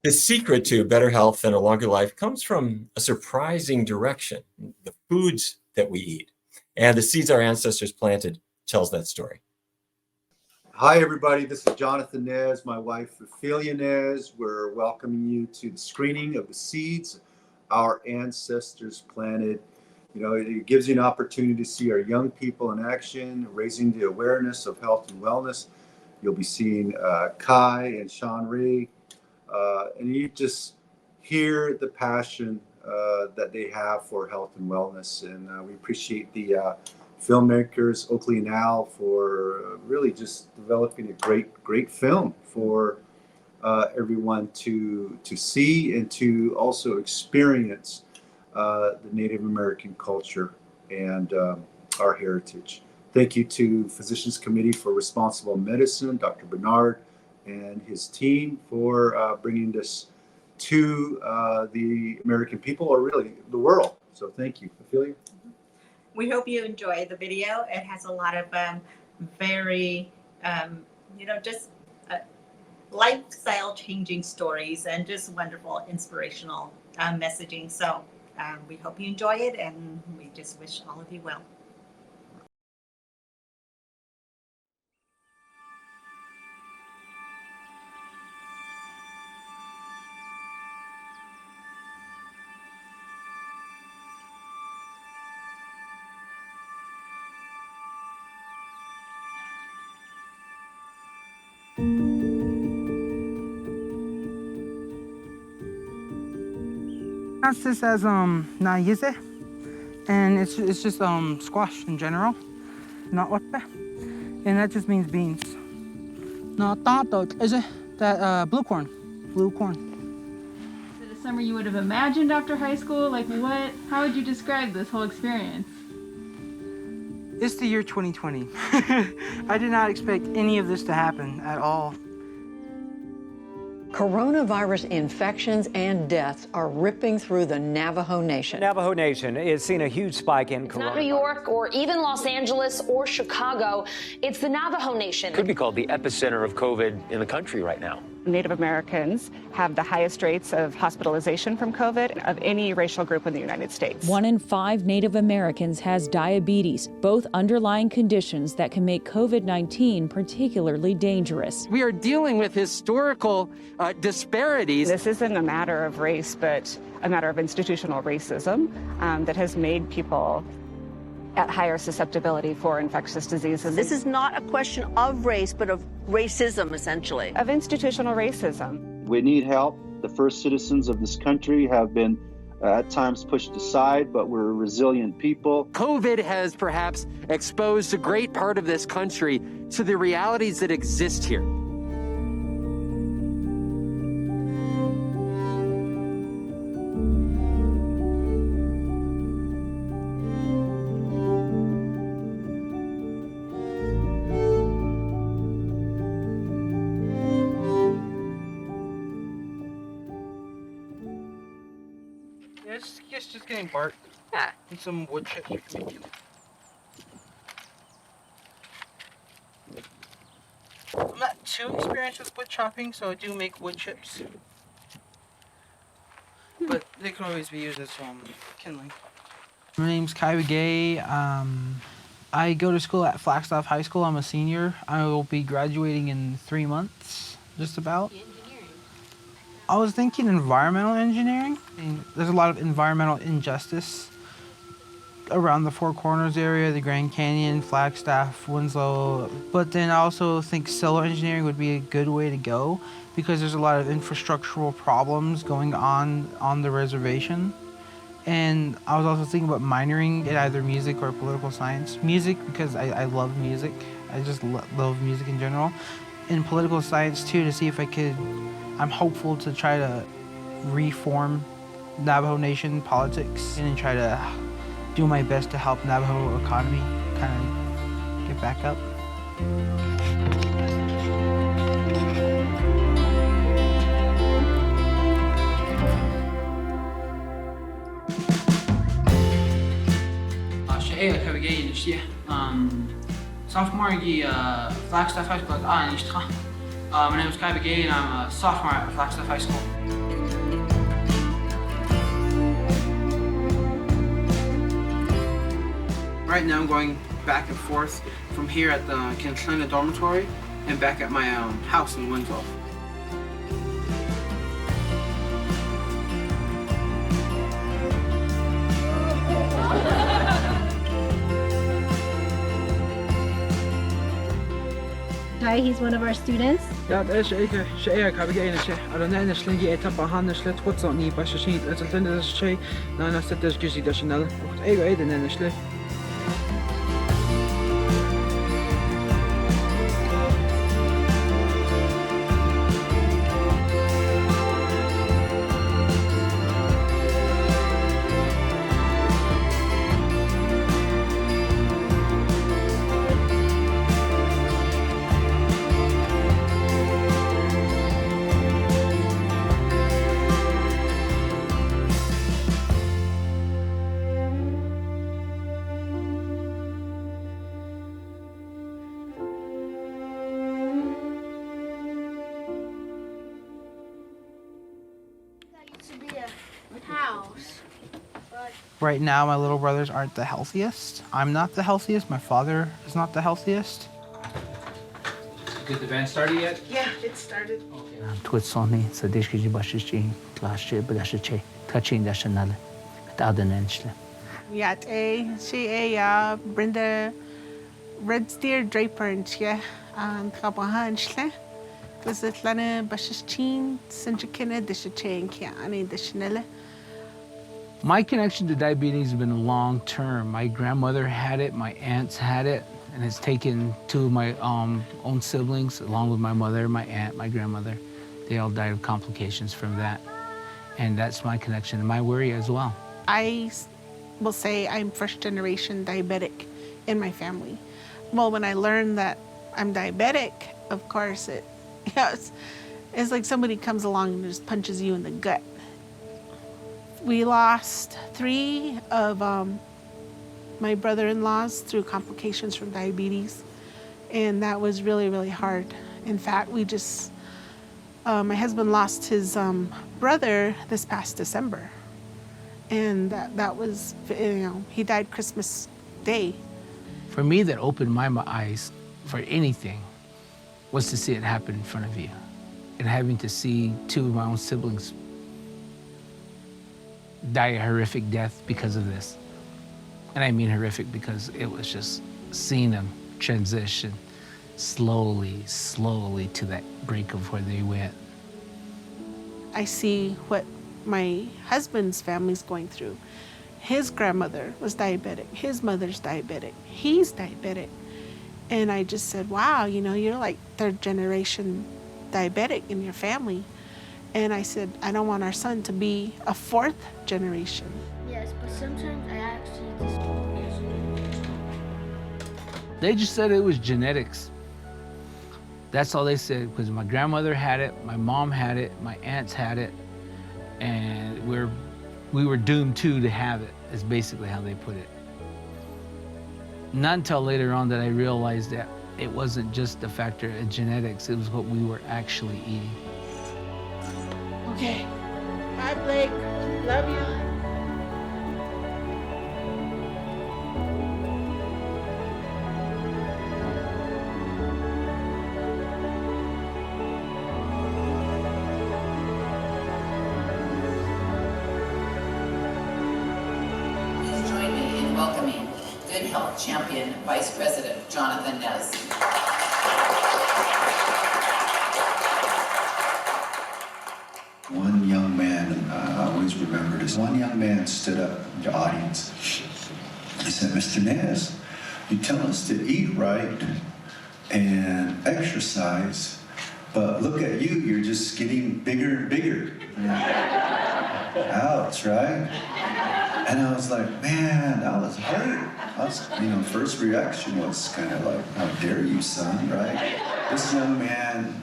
The secret to better health and a longer life comes from a surprising direction, the foods that we eat. And the seeds our ancestors planted tells that story. Hi, everybody. This is Jonathan Nez, my wife, Phefelia Nez. We're welcoming you to the screening of the seeds our ancestors planted. You know, it gives you an opportunity to see our young people in action, raising the awareness of health and wellness. You'll be seeing Kai and Shonri, and you just hear the passion that they have for health and wellness. And we appreciate the filmmakers, Oakley and Neal, for really just developing a great film for everyone to see and to also experience the Native American culture and our heritage. Thank you to Physicians Committee for Responsible Medicine, Dr. Barnard and his team for bringing this to the American people, or really the world. So thank you. Phefelia? We hope you enjoy the video. It has a lot of very, just lifestyle changing stories and just wonderful inspirational messaging. So we hope you enjoy it, and we just wish all of you well. Pronounce this as naize, and it's just squash in general, not ope, and that just means beans. No, tato is that blue corn. Is it a summer you would have imagined after high school? Like what? How would you describe this whole experience? It's the year 2020. I did not expect any of this to happen at all. Coronavirus infections and deaths are ripping through the Navajo Nation. Navajo Nation is seeing a huge spike in coronavirus. Not New York or even Los Angeles or Chicago. It's the Navajo Nation. Could be called the epicenter of COVID in the country right now. Native Americans have the highest rates of hospitalization from COVID of any racial group in the United States. 1 in 5 Native Americans has diabetes, both underlying conditions that can make COVID-19 particularly dangerous. We are dealing with historical disparities. This isn't a matter of race, but a matter of institutional racism that has made people at higher susceptibility for infectious diseases. This is not a question of race, but of racism, essentially. Of institutional racism. We need help. The first citizens of this country have been at times pushed aside, but we're a resilient people. COVID has perhaps exposed a great part of this country to the realities that exist here. It's just getting bark. Yeah. And some wood chips. I'm not too experienced with wood chopping, so I do make wood chips. But they can always be used as kindling. My name's Kai Begay. I go to school at Flagstaff High School. I'm a senior. I will be graduating in 3 months, just about. I was thinking environmental engineering. There's a lot of environmental injustice around the Four Corners area, the Grand Canyon, Flagstaff, Winslow. But then I also think solar engineering would be a good way to go because there's a lot of infrastructural problems going on the reservation. And I was also thinking about minoring in either music or political science. Music because I love music. I just love music in general. In political science too, to see if I could, I'm hopeful to try to reform Navajo Nation politics and then try to do my best to help Navajo economy kind of get back up. Kai Begay نشتيه sophomore جي Flagstaff High School نشتخه My name is Kai Begay, and I'm a sophomore at Flagstaff High School. Right now I'm going back and forth from here at the Kinslina dormitory and back at my house in Winslow. Kai, he's one of our students. Ja, det er ikke jeg Kai Begay ikke. Er det en slinge jeg tapper han slet what sånn i bare skit. Det er den det skje. Nei, nei, det er ikke det snelle. Jeg er den en slet. Right now, my little brothers aren't the healthiest. I'm not the healthiest. My father is not the healthiest. Did the band start yet? Yeah, it started. Twitsoni, so this is Bashichi, last year, but that's a che, touching that's another. Yeah, she Brenda Red Steer Draper and she Kabahanshle. Was it Lana Bashichin, Sanjakina, Dishache, and Kiani, Dishanella? My connection to diabetes has been long term. My grandmother had it, my aunts had it, and it's taken two of my own siblings, along with my mother, my aunt, my grandmother. They all died of complications from that. And that's my connection and my worry as well. I will say I'm first generation diabetic in my family. Well, when I learned that I'm diabetic, of course, it's like somebody comes along and just punches you in the gut. We lost 3 of my brother-in-laws through complications from diabetes, and that was really, really hard. In fact, my husband lost his brother this past December, and that was, he died Christmas Day. For me, that opened my eyes for anything was to see it happen in front of you, and having to see 2 of my own siblings die a horrific death because of this. And I mean horrific because it was just seeing them transition slowly to that brink of where they went. I see what my husband's family's going through. His grandmother was diabetic, his mother's diabetic, he's diabetic. And I just said, wow, you're like 3rd generation diabetic in your family. And I said, I don't want our son to be a 4th generation. Yes, but sometimes I actually just... They just said it was genetics. That's all they said, because my grandmother had it, my mom had it, my aunts had it, and we were doomed to have it, is basically how they put it. Not until later on that I realized that it wasn't just a factor of genetics, it was what we were actually eating. Okay. Bye, Blake. Love you. Please join me in welcoming Good Health Champion Vice President Jonathan Nez. One young man, I always remember this. One young man stood up in the audience. He said, Mr. Nez, you tell us to eat right and exercise, but look at you, you're just getting bigger and bigger. Ouch, right? And I was like, man, I was hurt. First reaction was kind of like, how dare you, son, right? This young man,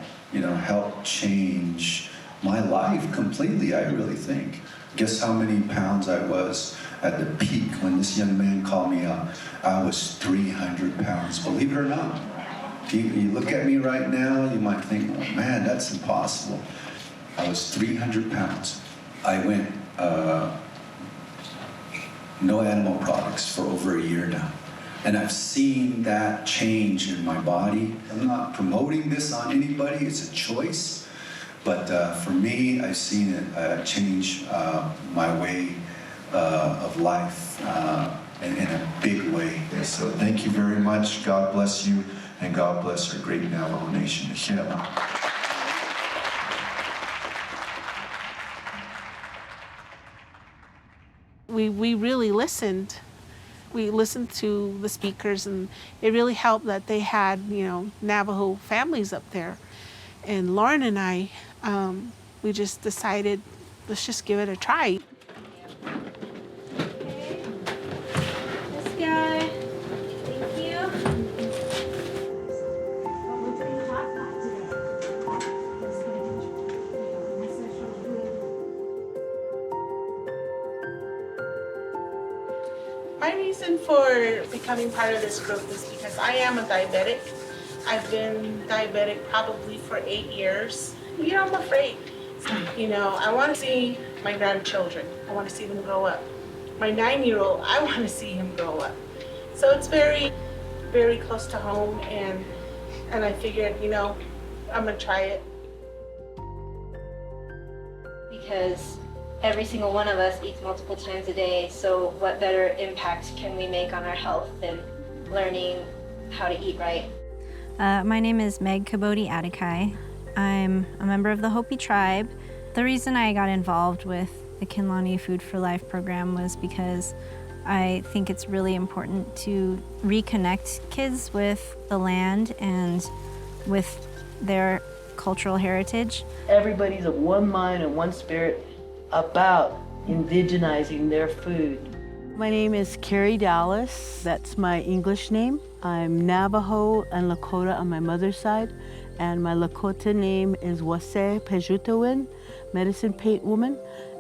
helped change my life completely, I really think. Guess how many pounds I was at the peak when this young man called me up? I was 300 pounds, believe it or not. You look at me right now, you might think, oh man, that's impossible. I was 300 pounds. I went no animal products for over a year now. And I've seen that change in my body. I'm not promoting this on anybody, it's a choice. But for me, I've seen it change my way of life in a big way. So thank you very much. God bless you, and God bless our great Navajo Nation. We really listened. We listened to the speakers, and it really helped that they had, Navajo families up there. And Lauren and I, we just decided, let's just give it a try. This guy. Thank you. My reason for becoming part of this group is because I am a diabetic. I've been diabetic probably for 8 years. I'm afraid. I want to see my grandchildren. I want to see them grow up. My 9-year-old, I want to see him grow up. So it's very, very close to home, and I figured, I'm gonna try it. Because every single one of us eats multiple times a day, so what better impact can we make on our health than learning how to eat right? My name is Meg Kabodi Adikai. I'm a member of the Hopi tribe. The reason I got involved with the Kinlani Food for Life program was because I think it's really important to reconnect kids with the land and with their cultural heritage. Everybody's of one mind and one spirit about indigenizing their food. My name is Carrie Dallas. That's my English name. I'm Navajo and Lakota on my mother's side, and my Lakota name is Wase Pejutawin, medicine paint woman.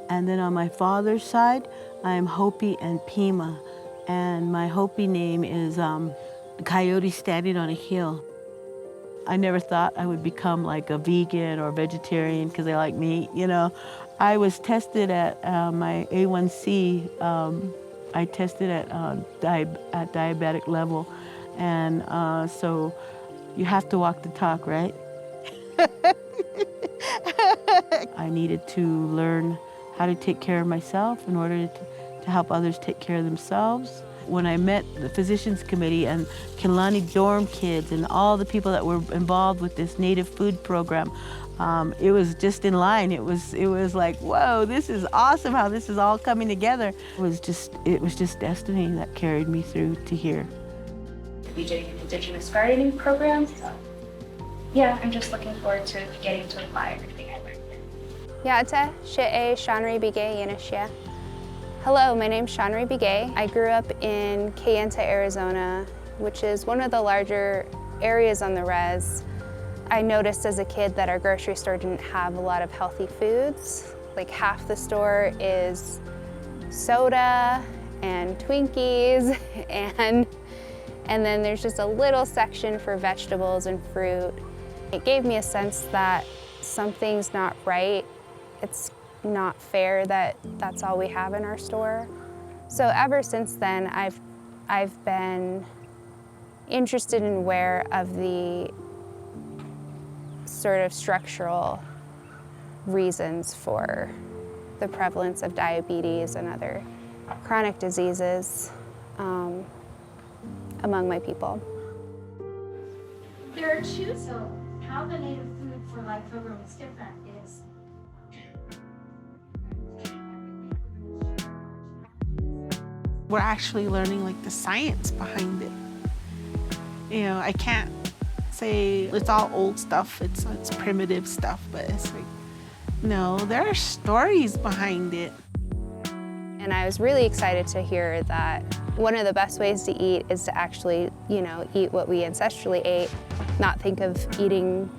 And then on my father's side, I'm Hopi and Pima, and my Hopi name is Coyote Standing on a Hill. I never thought I would become like a vegan or vegetarian because I like meat, I was tested at my A1C. I tested at diabetic level, and so you have to walk the talk, right? I needed to learn how to take care of myself in order to help others take care of themselves. When I met the Physicians Committee and Kinlani dorm kids and all the people that were involved with this native food program, it was just in line. It was like, whoa, this is awesome how this is all coming together. It was just destiny that carried me through to here. Be doing an Indigenous gardening program. So, yeah, I'm just looking forward to getting to apply everything I learned here. Ya'ata, She'e, Shonri Begay, Yinashia. Hello, my name's Shonri Begay. I grew up in Kayenta, Arizona, which is one of the larger areas on the res. I noticed as a kid that our grocery store didn't have a lot of healthy foods. Like half the store is soda and Twinkies, and then there's just a little section for vegetables and fruit. It gave me a sense that something's not right. It's not fair that that's all we have in our store. So ever since then, I've been interested and aware of the sort of structural reasons for the prevalence of diabetes and other chronic diseases among my people. There are two, so how the Native Food for Life program is different is we're actually learning like the science behind it. I can't say it's all old stuff, it's primitive stuff, but it's like, no, there are stories behind it. And I was really excited to hear that one of the best ways to eat is to actually, eat what we ancestrally ate, not think of eating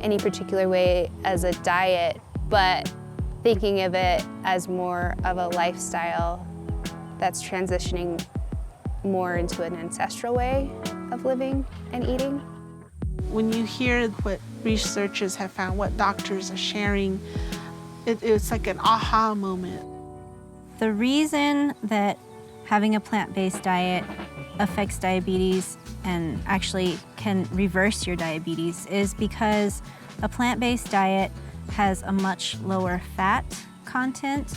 any particular way as a diet, but thinking of it as more of a lifestyle that's transitioning more into an ancestral way of living and eating. When you hear what researchers have found, what doctors are sharing, it's like an aha moment. The reason that having a plant-based diet affects diabetes and actually can reverse your diabetes is because a plant-based diet has a much lower fat content.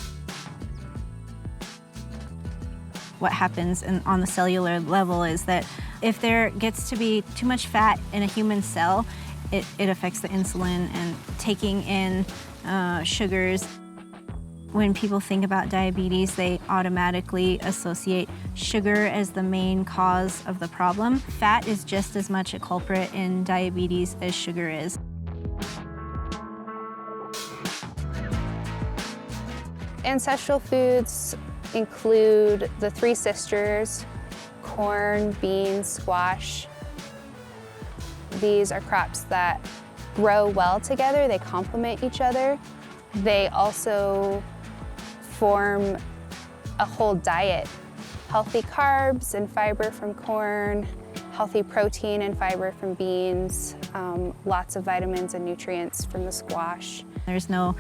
What happens on the cellular level is that if there gets to be too much fat in a human cell, it affects the insulin and taking in sugars. When people think about diabetes, they automatically associate sugar as the main cause of the problem. Fat is just as much a culprit in diabetes as sugar is. Ancestral foods include the three sisters: corn, beans, squash. These are crops that grow well together. They complement each other. They also form a whole diet. Healthy carbs and fiber from corn, healthy protein and fiber from beans, lots of vitamins and nutrients from the squash. There's no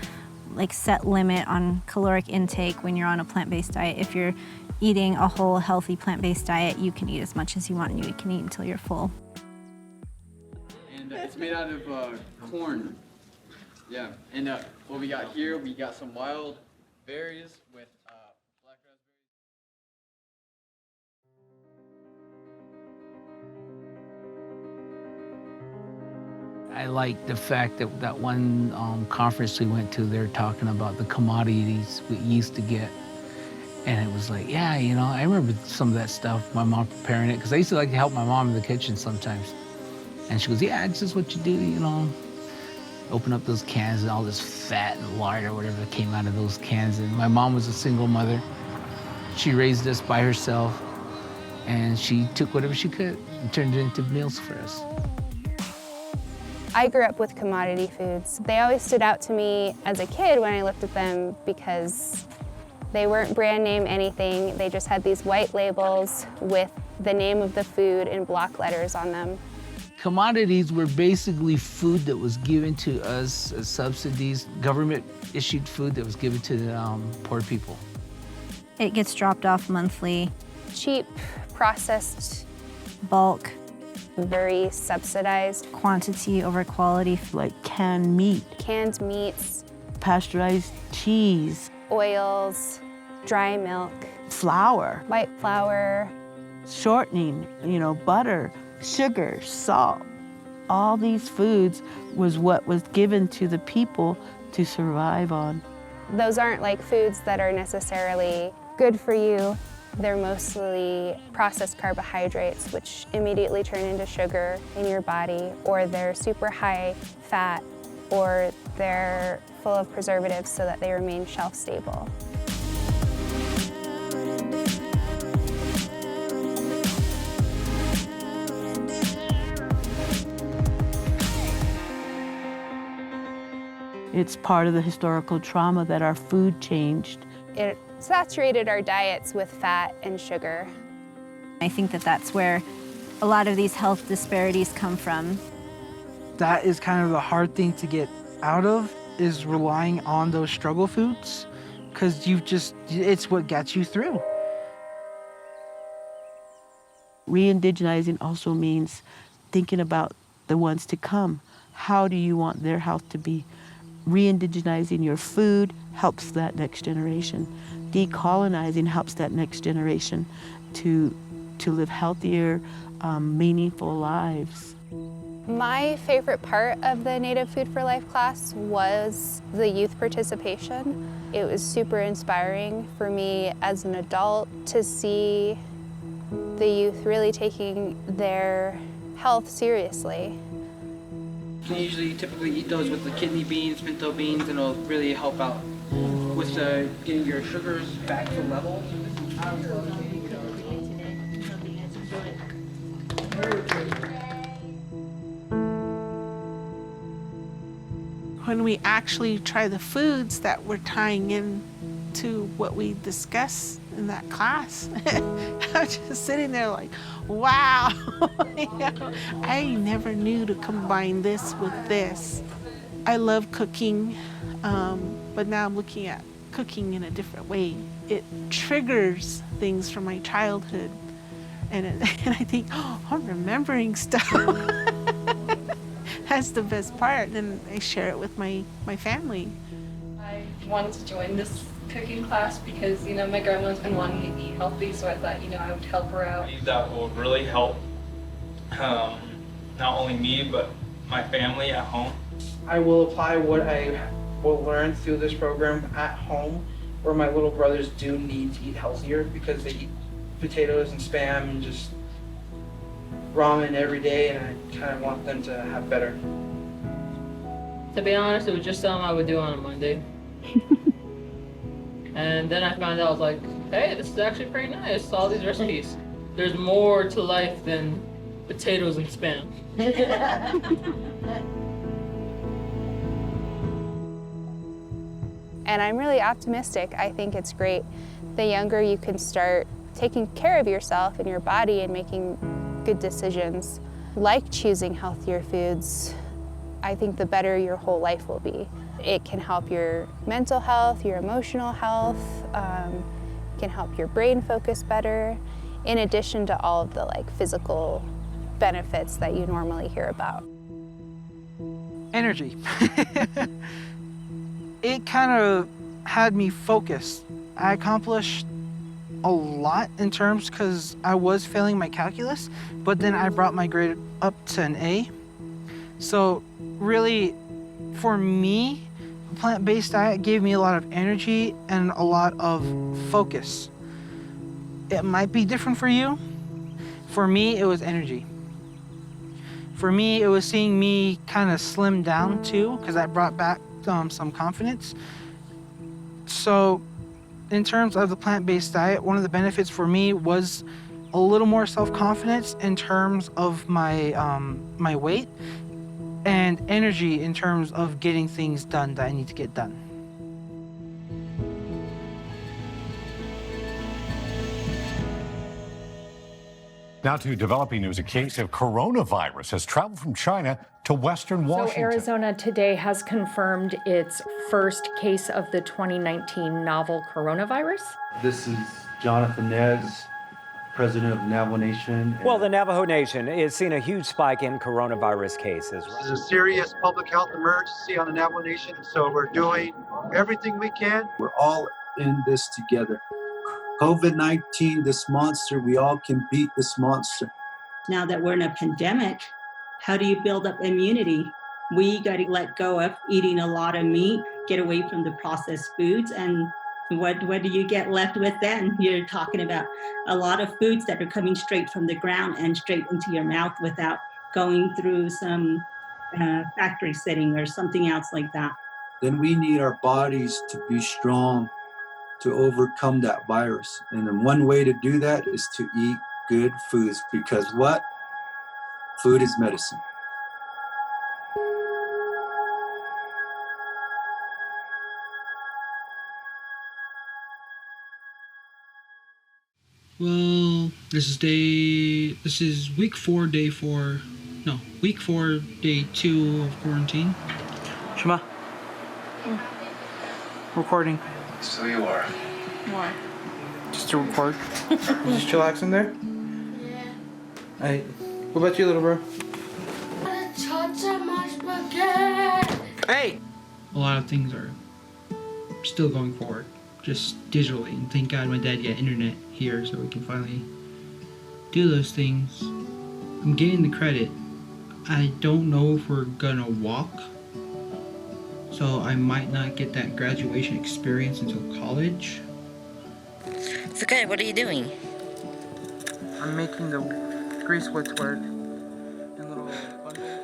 set limit on caloric intake when you're on a plant-based diet. If you're eating a whole healthy plant-based diet, you can eat as much as you want and you can eat until you're full. And it's made out of corn. Yeah, and what we got here, we got some wild berries with black raspberries. I like the fact that that one conference we went to, they're talking about the commodities we used to get. And it was like, yeah, you know, I remember some of that stuff, my mom preparing it, because I used to like to help my mom in the kitchen sometimes. And she goes, yeah, it's just what you do, you know. Open up those cans and all this fat and lard or whatever came out of those cans. And my mom was a single mother. She raised us by herself, and she took whatever she could and turned it into meals for us. I grew up with commodity foods. They always stood out to me as a kid when I looked at them because they weren't brand name anything. They just had these white labels with the name of the food in block letters on them. Commodities were basically food that was given to us as subsidies, government-issued food that was given to the poor people. It gets dropped off monthly. Cheap, processed, bulk, very subsidized. Quantity over quality. Like canned meat. Canned meats. Pasteurized cheese. Oils, dry milk. Flour. White flour. Shortening, you know, butter. Sugar, salt, all these foods was what was given to the people to survive on. Those aren't like foods that are necessarily good for you. They're mostly processed carbohydrates, which immediately turn into sugar in your body, or they're super high fat, or they're full of preservatives so that they remain shelf stable. It's part of the historical trauma that our food changed. It saturated our diets with fat and sugar. I think that that's where a lot of these health disparities come from. That is kind of the hard thing to get out of, is relying on those struggle foods, because it's what gets you through. Re-indigenizing also means thinking about the ones to come. How do you want their health to be? Re-indigenizing your food helps that next generation. Decolonizing helps that next generation to live healthier, meaningful lives. My favorite part of the Native Food for Life class was the youth participation. It was super inspiring for me as an adult to see the youth really taking their health seriously. You usually typically eat those with the kidney beans, pinto beans, and it'll really help out with getting your sugars back to level. When we actually try the foods that we're tying in to what we discuss in that class. I was just sitting there like, wow, you know, I never knew to combine this with this. I love cooking, but now I'm looking at cooking in a different way. It triggers things from my childhood, and I think, oh, I'm remembering stuff. That's the best part, and I share it with my family. I wanted to join this cooking class because, you know, my grandma's been wanting to eat healthy, so I thought, you know, I would help her out. That will really help not only me, but my family at home. I will apply what I will learn through this program at home, where my little brothers do need to eat healthier because they eat potatoes and Spam and just ramen every day, and I kind of want them to have better. To be honest, it was just something I would do on a Monday. And then I found out, I was like, hey, this is actually pretty nice, all these recipes. There's more to life than potatoes and Spam. And I'm really optimistic. I think it's great. The younger you can start taking care of yourself and your body and making good decisions, like choosing healthier foods, I think the better your whole life will be. It can help your mental health, your emotional health, can help your brain focus better, in addition to all of the physical benefits that you normally hear about. Energy. It kind of had me focused. I accomplished a lot in terms because I was failing my calculus, but then I brought my grade up to an A. So really, for me, a plant-based diet gave me a lot of energy and a lot of focus. It might be different for you. For me, it was energy. For me, it was seeing me kind of slim down too, because that brought back some confidence. So in terms of the plant-based diet, one of the benefits for me was a little more self-confidence in terms of my my weight, and energy in terms of getting things done that I need to get done. Now to developing news, a case of coronavirus has traveled from China to Western Washington. So Arizona today has confirmed its first case of the 2019 novel coronavirus. This is Jonathan Nez, president of Navajo Nation. Well, the Navajo Nation is seeing a huge spike in coronavirus cases. This is a serious public health emergency on the Navajo Nation, so we're doing everything we can. We're all in this together. COVID-19, this monster, we all can beat this monster. Now that we're in a pandemic, how do you build up immunity? We got to let go of eating a lot of meat, get away from the processed foods, and what do you get left with then? You're talking about a lot of foods that are coming straight from the ground and straight into your mouth without going through some factory setting or something else like that. Then we need our bodies to be strong to overcome that virus. And then one way to do that is to eat good foods, because what? Food is medicine. Well, this is week 4, day 4. No, week 4, day 2 of quarantine. Shema. Recording. So you are. Why? Just to record. Just chillax in there? Yeah. Alright. What about you, little bro? Hey! A lot of things are still going forward, just digitally. And thank God my dad got internet here so we can finally do those things. I'm getting the credit. I don't know if we're gonna walk, so I might not get that graduation experience until college. It's okay, what are you doing? I'm making the grease woods work in little bundles.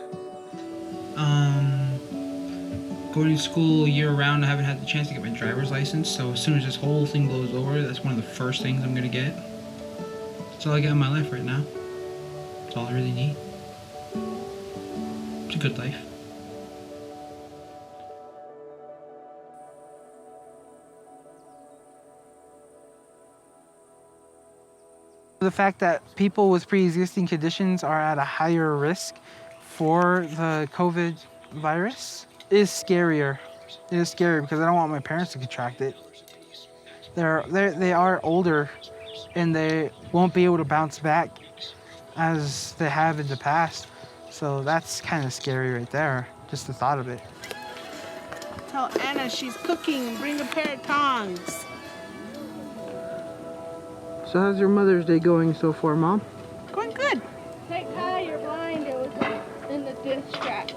Going to school year-round, I haven't had the chance to get my driver's license, so as soon as this whole thing blows over, that's one of the first things I'm gonna get. That's all I got in my life right now. That's all I really need. It's a good life. The fact that people with pre-existing conditions are at a higher risk for the COVID virus is scarier. It is scary because I don't want my parents to contract it. They are older and they won't be able to bounce back as they have in the past. So that's kind of scary right there, just the thought of it. Tell Anna she's cooking. Bring a pair of tongs. So how's your Mother's Day going so far, Mom? Going good. Hey Kai, you're blind. It was in the dish track.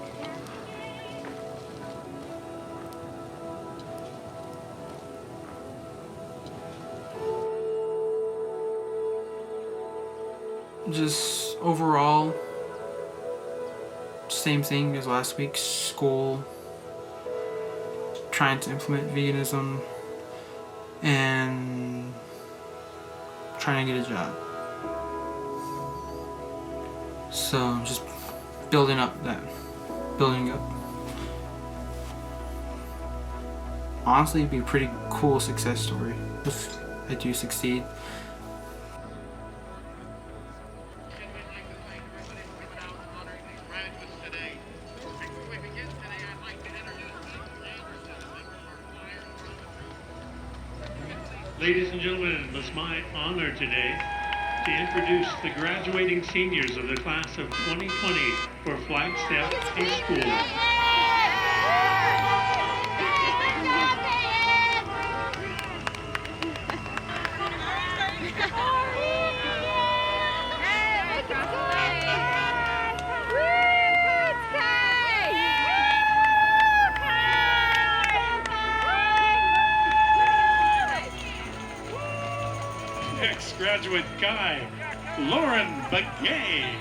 Just overall, same thing as last week. School, trying to implement veganism, and trying to get a job. So just building up. Honestly, it'd be a pretty cool success story if I do succeed. Ladies and gentlemen, it's my honor today to introduce the graduating seniors of the class of 2020 for Flagstaff High School. Graduate Kai Begay.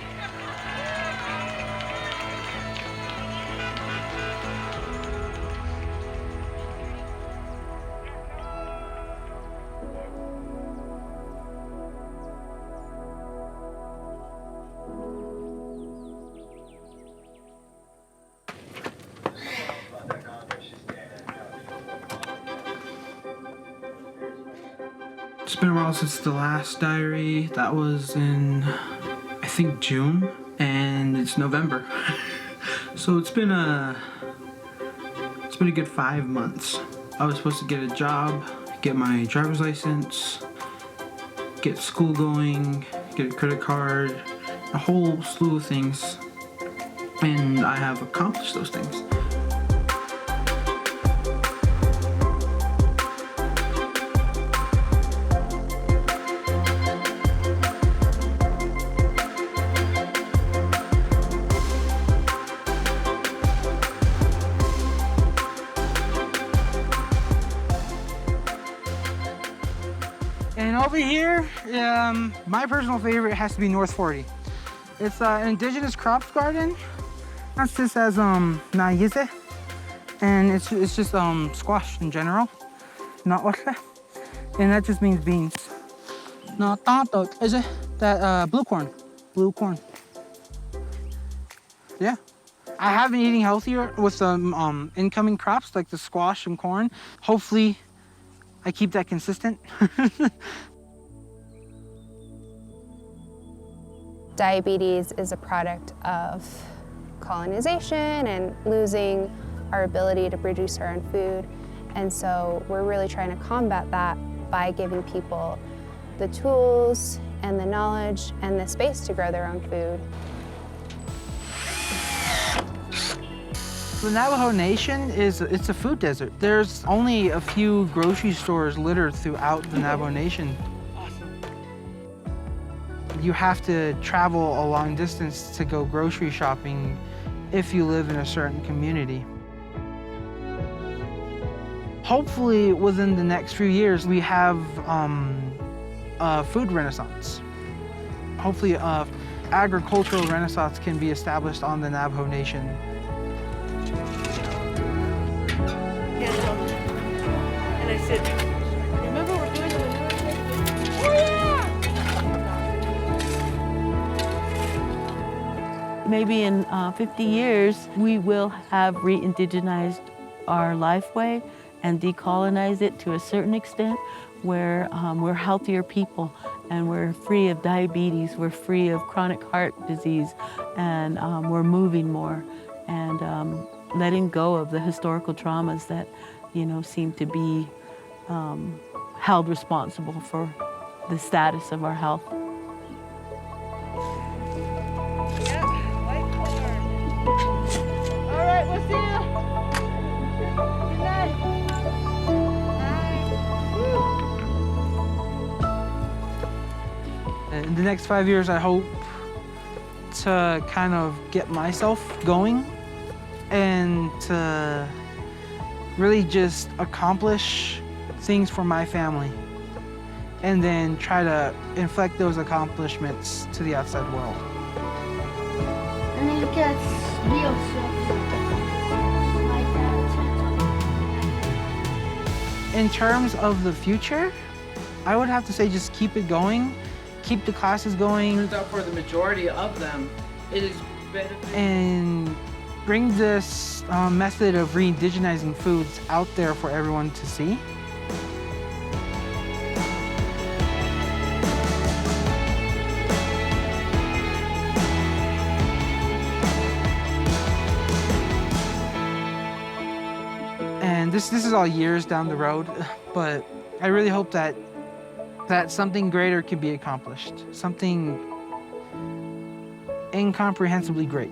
It's been a while since the last diary. That was in, I think, June, and it's November. So it's been a good 5 months. I was supposed to get a job, get my driver's license, get school going, get a credit card, a whole slew of things, and I have accomplished those things. And over here, my personal favorite has to be North 40. It's an indigenous crops garden. That's just as naize, and it's just squash in general, not Oakley, and that just means beans. No, tanto is it that blue corn? Blue corn. Yeah. I have been eating healthier with some incoming crops like the squash and corn. Hopefully, I keep that consistent. Diabetes is a product of colonization and losing our ability to produce our own food. And so we're really trying to combat that by giving people the tools and the knowledge and the space to grow their own food. The Navajo Nation it's a food desert. There's only a few grocery stores littered throughout the Navajo Nation. You have to travel a long distance to go grocery shopping if you live in a certain community. Hopefully, within the next few years, we have a food renaissance. Hopefully, an agricultural renaissance can be established on the Navajo Nation. And I said, remember we're doing the manure thing? Oh yeah! Maybe in 50 years, we will have re-indigenized our lifeway and decolonize it to a certain extent where we're healthier people and we're free of diabetes, we're free of chronic heart disease, and we're moving more and letting go of the historical traumas that, seem to be held responsible for the status of our health. All right, we'll see you. Good night. In the next 5 years, I hope to kind of get myself going and to really just accomplish things for my family and then try to inflect those accomplishments to the outside world. And then it gets real like that. In terms of the future, I would have to say just keep it going, keep the classes going. Turns out for the majority of them, it is beneficial. And bring this method of re-indigenizing foods out there for everyone to see. And this is all years down the road, but I really hope that something greater can be accomplished, something incomprehensibly great.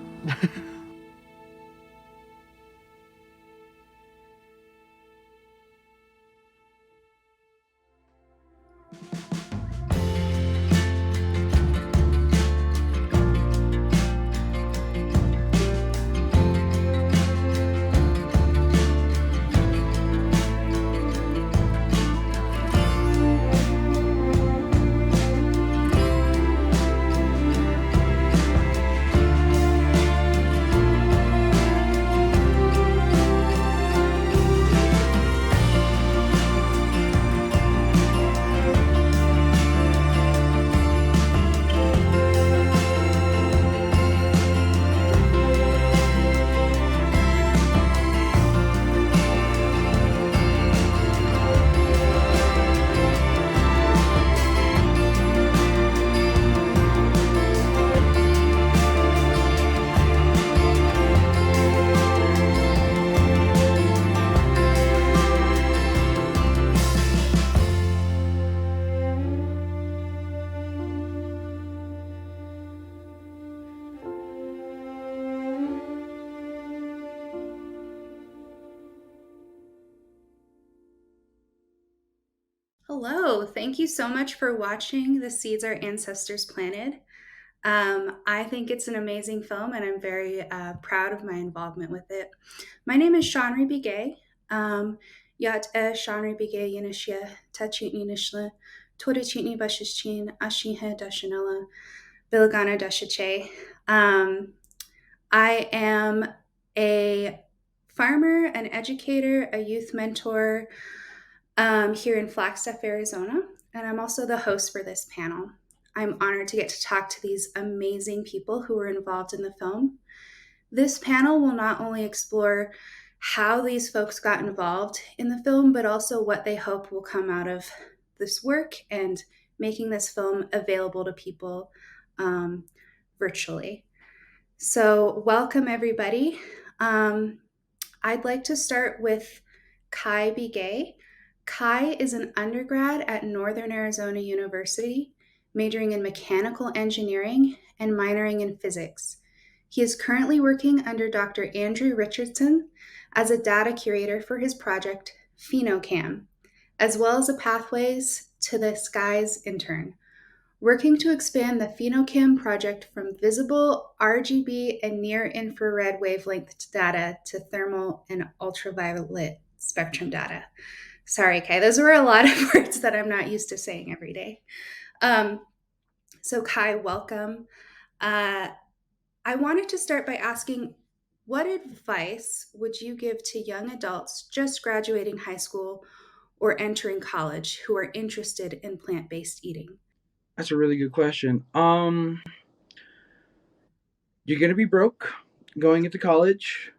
Hello, thank you so much for watching The Seeds Our Ancestors Planted. I think it's an amazing film and I'm very proud of my involvement with it. My name is Shonri Begay. Yat Shonri Begay Yinishya Tachitni Nishla Torachitni Bashichin Ashihe Dashanella Bilagana Dashache. I am a farmer, an educator, a youth mentor, here in Flagstaff, Arizona, and I'm also the host for this panel. I'm honored to get to talk to these amazing people who were involved in the film. This panel will not only explore how these folks got involved in the film, but also what they hope will come out of this work and making this film available to people virtually. So welcome everybody. I'd like to start with Kai Begay. Kai is an undergrad at Northern Arizona University, majoring in mechanical engineering and minoring in physics. He is currently working under Dr. Andrew Richardson as a data curator for his project PhenoCam, as well as a Pathways to the Skies intern, working to expand the PhenoCam project from visible RGB and near-infrared wavelength data to thermal and ultraviolet spectrum data. Sorry, Kai, those were a lot of words that I'm not used to saying every day. So Kai, welcome. I wanted to start by asking, what advice would you give to young adults just graduating high school or entering college who are interested in plant-based eating? That's a really good question. You're gonna be broke going into college.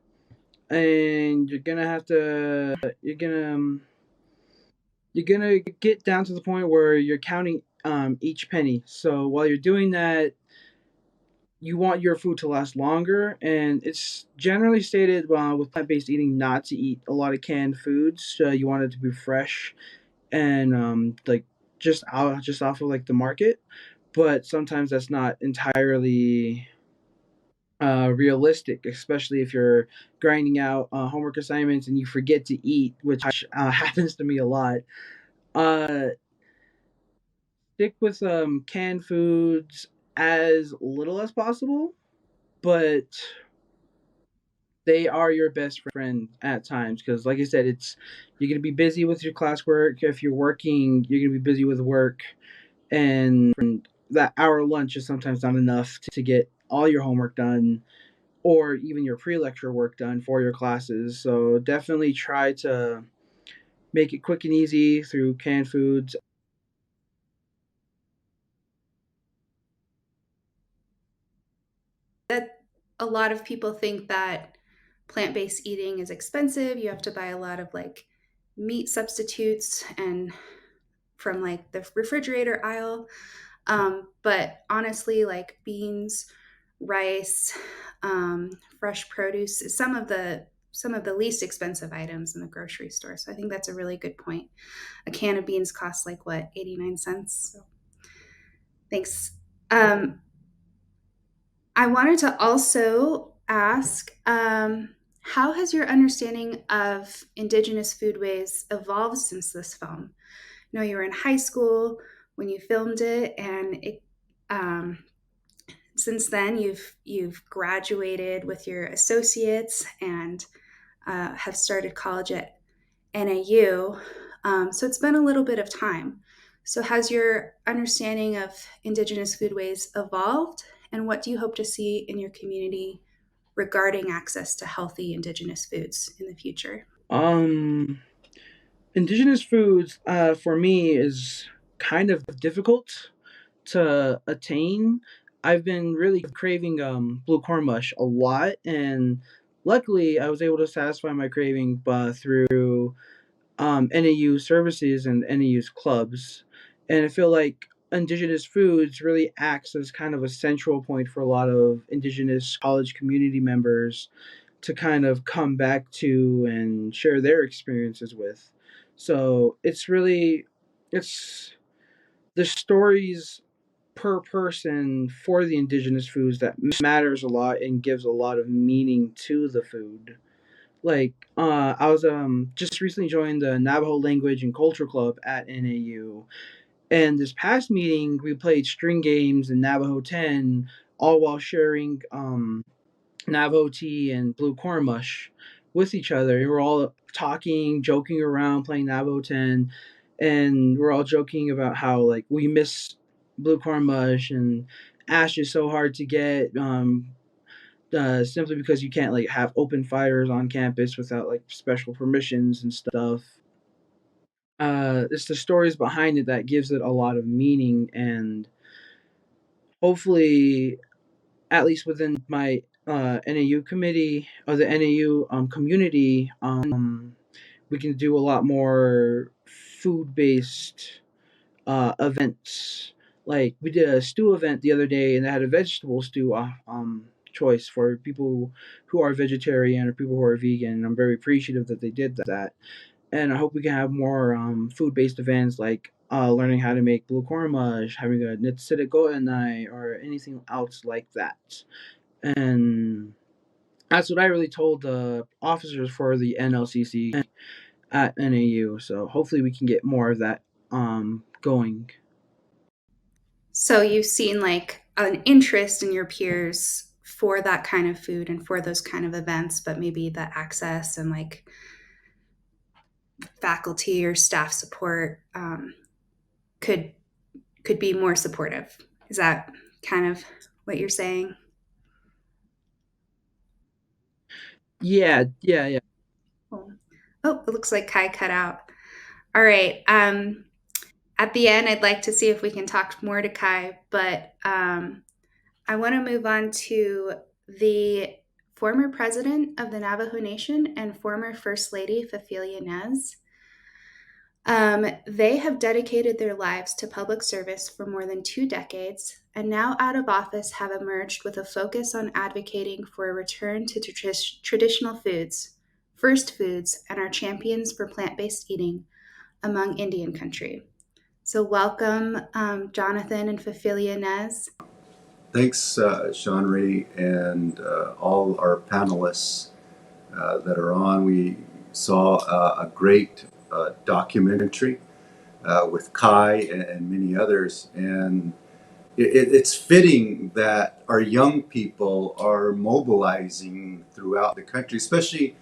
and you're gonna get down to the point where you're counting each penny. So while you're doing that, you want your food to last longer, and it's generally stated with plant-based eating not to eat a lot of canned foods. You want it to be fresh and like just off of like the market, but sometimes that's not entirely realistic, especially if you're grinding out homework assignments and you forget to eat, which happens to me a lot. Uh, Stick with canned foods as little as possible, but they are your best friend at times because, like I said, it's you're gonna be busy with your classwork. If you're working, you're gonna be busy with work, and that hour lunch is sometimes not enough to get all your homework done or even your pre-lecture work done for your classes. So definitely try to make it quick and easy through canned foods. That a lot of people think that plant-based eating is expensive. You have to buy a lot of like meat substitutes and from like the refrigerator aisle. But honestly, like beans, rice, fresh produce is some of the least expensive items in the grocery store. So I think that's a really good point. A can of beans costs like what, 89 cents? So thanks. I wanted to also ask, how has your understanding of Indigenous foodways evolved since this film? I know you were in high school when you filmed it, and since then you've graduated with your associates and have started college at NAU. So it's been a little bit of time. So has your understanding of Indigenous foodways evolved, and what do you hope to see in your community regarding access to healthy Indigenous foods in the future? Indigenous foods for me is kind of difficult to attain. I've been really craving blue corn mush a lot, and luckily I was able to satisfy my craving through NAU services and NAU's clubs. And I feel like Indigenous foods really acts as kind of a central point for a lot of Indigenous college community members to kind of come back to and share their experiences with. So it's the stories per person for the indigenous foods that matters a lot and gives a lot of meaning to the food. Like I was just recently joined the Navajo Language and Culture Club at NAU, and this past meeting we played string games in Navajo 10, all while sharing Navajo tea and blue corn mush with each other. We were all talking, joking around, playing Navajo 10, and we're all joking about how like we miss blue corn mush and ash is so hard to get. Simply because you can't like have open fires on campus without like special permissions and stuff. It's the stories behind it that gives it a lot of meaning, and hopefully, at least within my NAU committee or the NAU community, we can do a lot more food based events. Like we did a stew event the other day, and they had a vegetable stew choice for people who are vegetarian or people who are vegan. And I'm very appreciative that they did that, and I hope we can have more food based events like learning how to make blue corn mush, having a nitsitiko night, or anything else like that. And that's what I really told the officers for the NLCC at NAU. So hopefully we can get more of that going. So you've seen like an interest in your peers for that kind of food and for those kind of events, but maybe the access and like faculty or staff support could be more supportive. Is that kind of what you're saying? Yeah. Cool. Oh, it looks like Kai cut out. All right. At the end, I'd like to see if we can talk more to Kai, but I want to move on to the former president of the Navajo Nation and former First Lady Phefelia Nez. They have dedicated their lives to public service for more than 2 decades, and now out of office have emerged with a focus on advocating for a return to traditional foods, first foods, and are champions for plant-based eating among Indian country. So welcome, Jonathan and Phefelia Nez. Thanks, Shonri, and all our panelists that are on. We saw a great documentary with Kai and many others, and it's fitting that our young people are mobilizing throughout the country, especially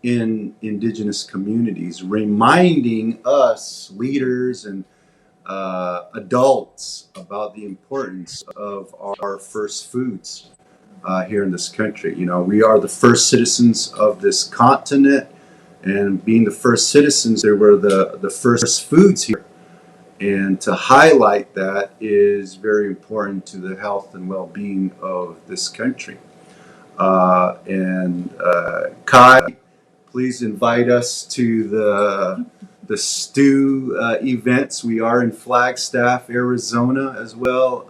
in indigenous communities, reminding us leaders and adults about the importance of our first foods here in this country. You know, we are the first citizens of this continent, and being the first citizens, there were the first foods here. And to highlight that is very important to the health and well-being of this country. Kai, please invite us to the stew events. We are in Flagstaff, Arizona as well,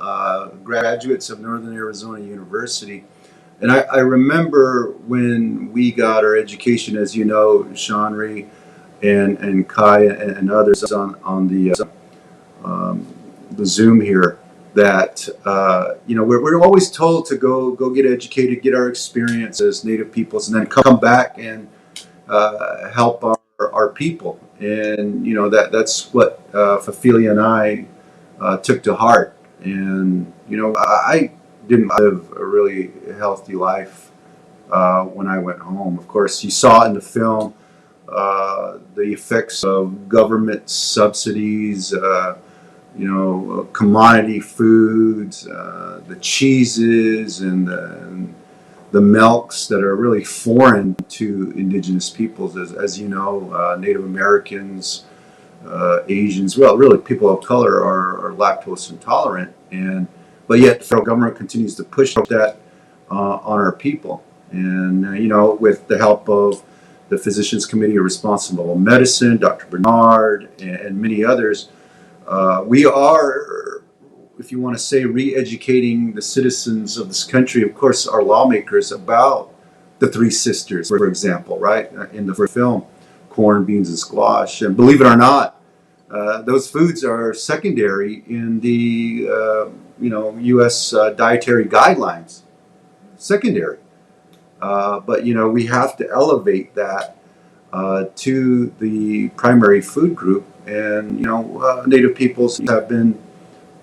graduates of Northern Arizona University. And I remember when we got our education, as you know, Shonri and Kai and others on the Zoom here, that you know, we're always told to go get educated, get our experience as Native peoples, and then come back and help our people. And you know, that's what Phefelia and I took to heart. And you know, I didn't live a really healthy life when I went home. Of course, you saw in the film the effects of government subsidies, you know, commodity foods, the cheeses and the milks that are really foreign to indigenous peoples. As you know, Native Americans, Asians, well, really people of color are lactose intolerant, but yet the federal government continues to push that on our people. And you know, with the help of the Physicians Committee of Responsible Medicine, Dr. Barnard, and many others, we are, if you want to say, re-educating the citizens of this country, of course, our lawmakers, about the Three Sisters, for example, right? In the film, corn, beans, and squash. And believe it or not, those foods are secondary in the you know, U.S. dietary guidelines. Secondary. But you know, we have to elevate that to the primary food group. And you know, Native peoples have been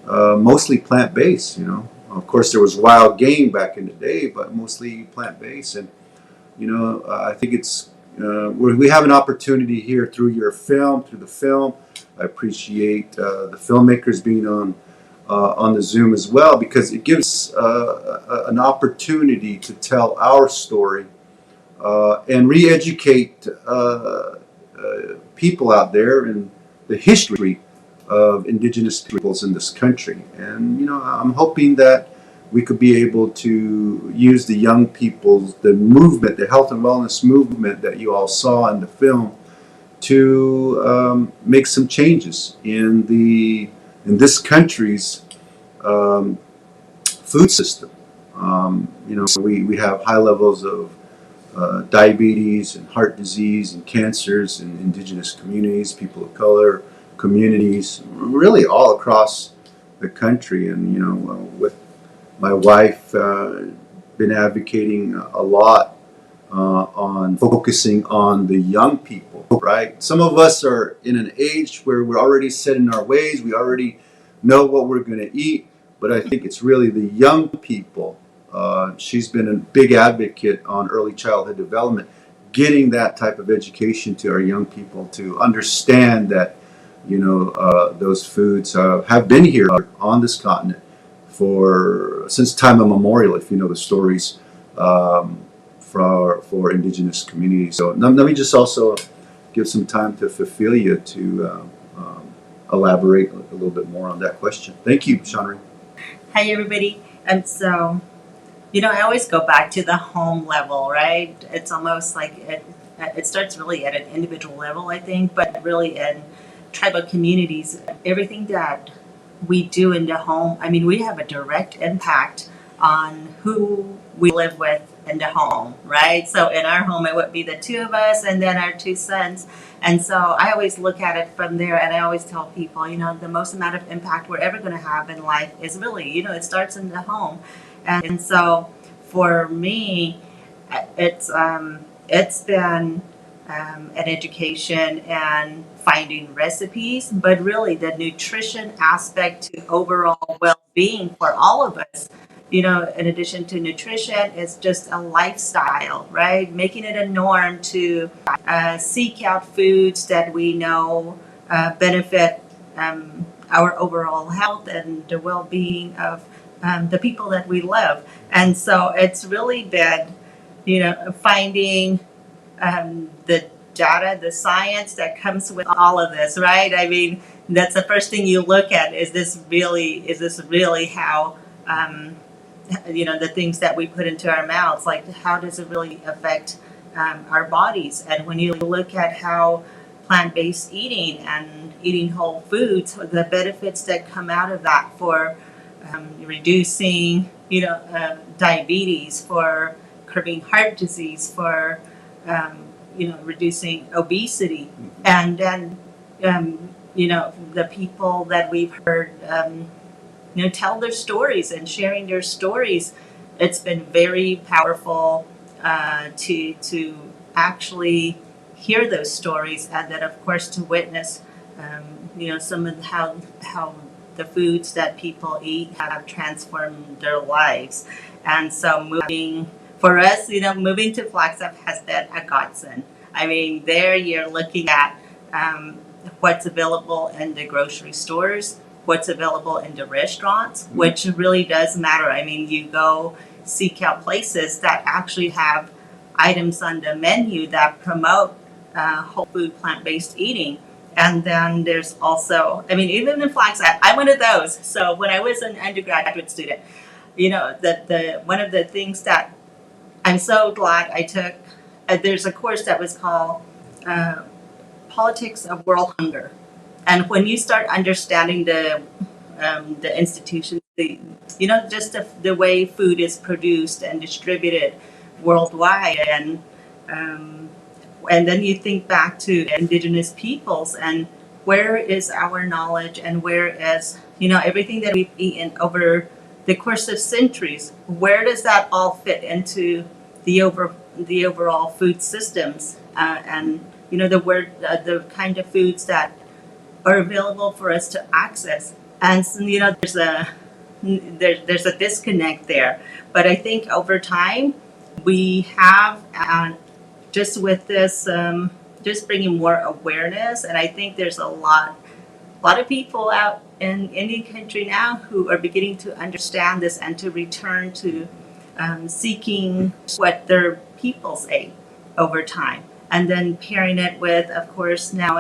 mostly plant-based. You know, of course there was wild game back in the day, but mostly plant-based. And you know, I think it's we have an opportunity here through your film, through the film. I appreciate the filmmakers being on the Zoom as well, because it gives an opportunity to tell our story and re-educate people out there in the history of indigenous peoples in this country. And you know, I'm hoping that we could be able to use the young people's, the movement, the health and wellness movement that you all saw in the film, to make some changes in this country's food system. You know, we have high levels of diabetes and heart disease and cancers in indigenous communities, people of color communities, really all across the country. And you know, with my wife, been advocating a lot on focusing on the young people, right? Some of us are in an age where we're already set in our ways, we already know what we're going to eat, but I think it's really the young people. She's been a big advocate on early childhood development, getting that type of education to our young people to understand that, you know, those foods have been here on this continent since time immemorial, if you know the stories for indigenous communities. So let me just also give some time to Phefelia to elaborate a little bit more on that question. Thank you, Shonri. Hi, everybody. So I always go back to the home level, right? It's almost like it starts really at an individual level, I think, but really in tribal communities, everything that we do in the home, I mean, we have a direct impact on who we live with in the home, right? So in our home, it would be the two of us and then our two sons. And so I always look at it from there, and I always tell people, the most amount of impact we're ever going to have in life is really, it starts in the home. And so for me, it's been an education and finding recipes, but really the nutrition aspect to overall well-being for all of us. In addition to nutrition, it's just a lifestyle, right? Making it a norm to seek out foods that we know benefit our overall health and the well-being of the people that we love. And so it's really been, finding the data, the science that comes with all of this, right? I mean, that's the first thing you look at. Is this really how, the things that we put into our mouths, like how does it really affect our bodies? And when you look at how plant-based eating and eating whole foods, the benefits that come out of that for reducing, diabetes, for curbing heart disease, for reducing obesity, and then the people that we've heard tell their stories and sharing their stories. It's been very powerful to actually hear those stories, and then of course to witness some of how the foods that people eat have transformed their lives. And so moving to Flagstaff has been a godsend. I mean, there you're looking at what's available in the grocery stores, what's available in the restaurants, which really does matter. I mean, you go seek out places that actually have items on the menu that promote whole food, plant-based eating. And then there's also, I mean, even in Flagstaff, I'm one of those. So when I was an undergraduate student, the one of the things that I'm so glad I took, there's a course that was called Politics of World Hunger. And when you start understanding the institutions, just the way food is produced and distributed worldwide, and then you think back to indigenous peoples and where is our knowledge and where is everything that we've eaten over the course of centuries, where does that all fit into the overall food systems, and the kind of foods that are available for us to access. And there's a disconnect there. But I think over time we have, just with this, just bringing more awareness, and I think there's a lot of people out in Indian country now who are beginning to understand this and to return to seeking what their peoples ate over time, and then pairing it with, of course, now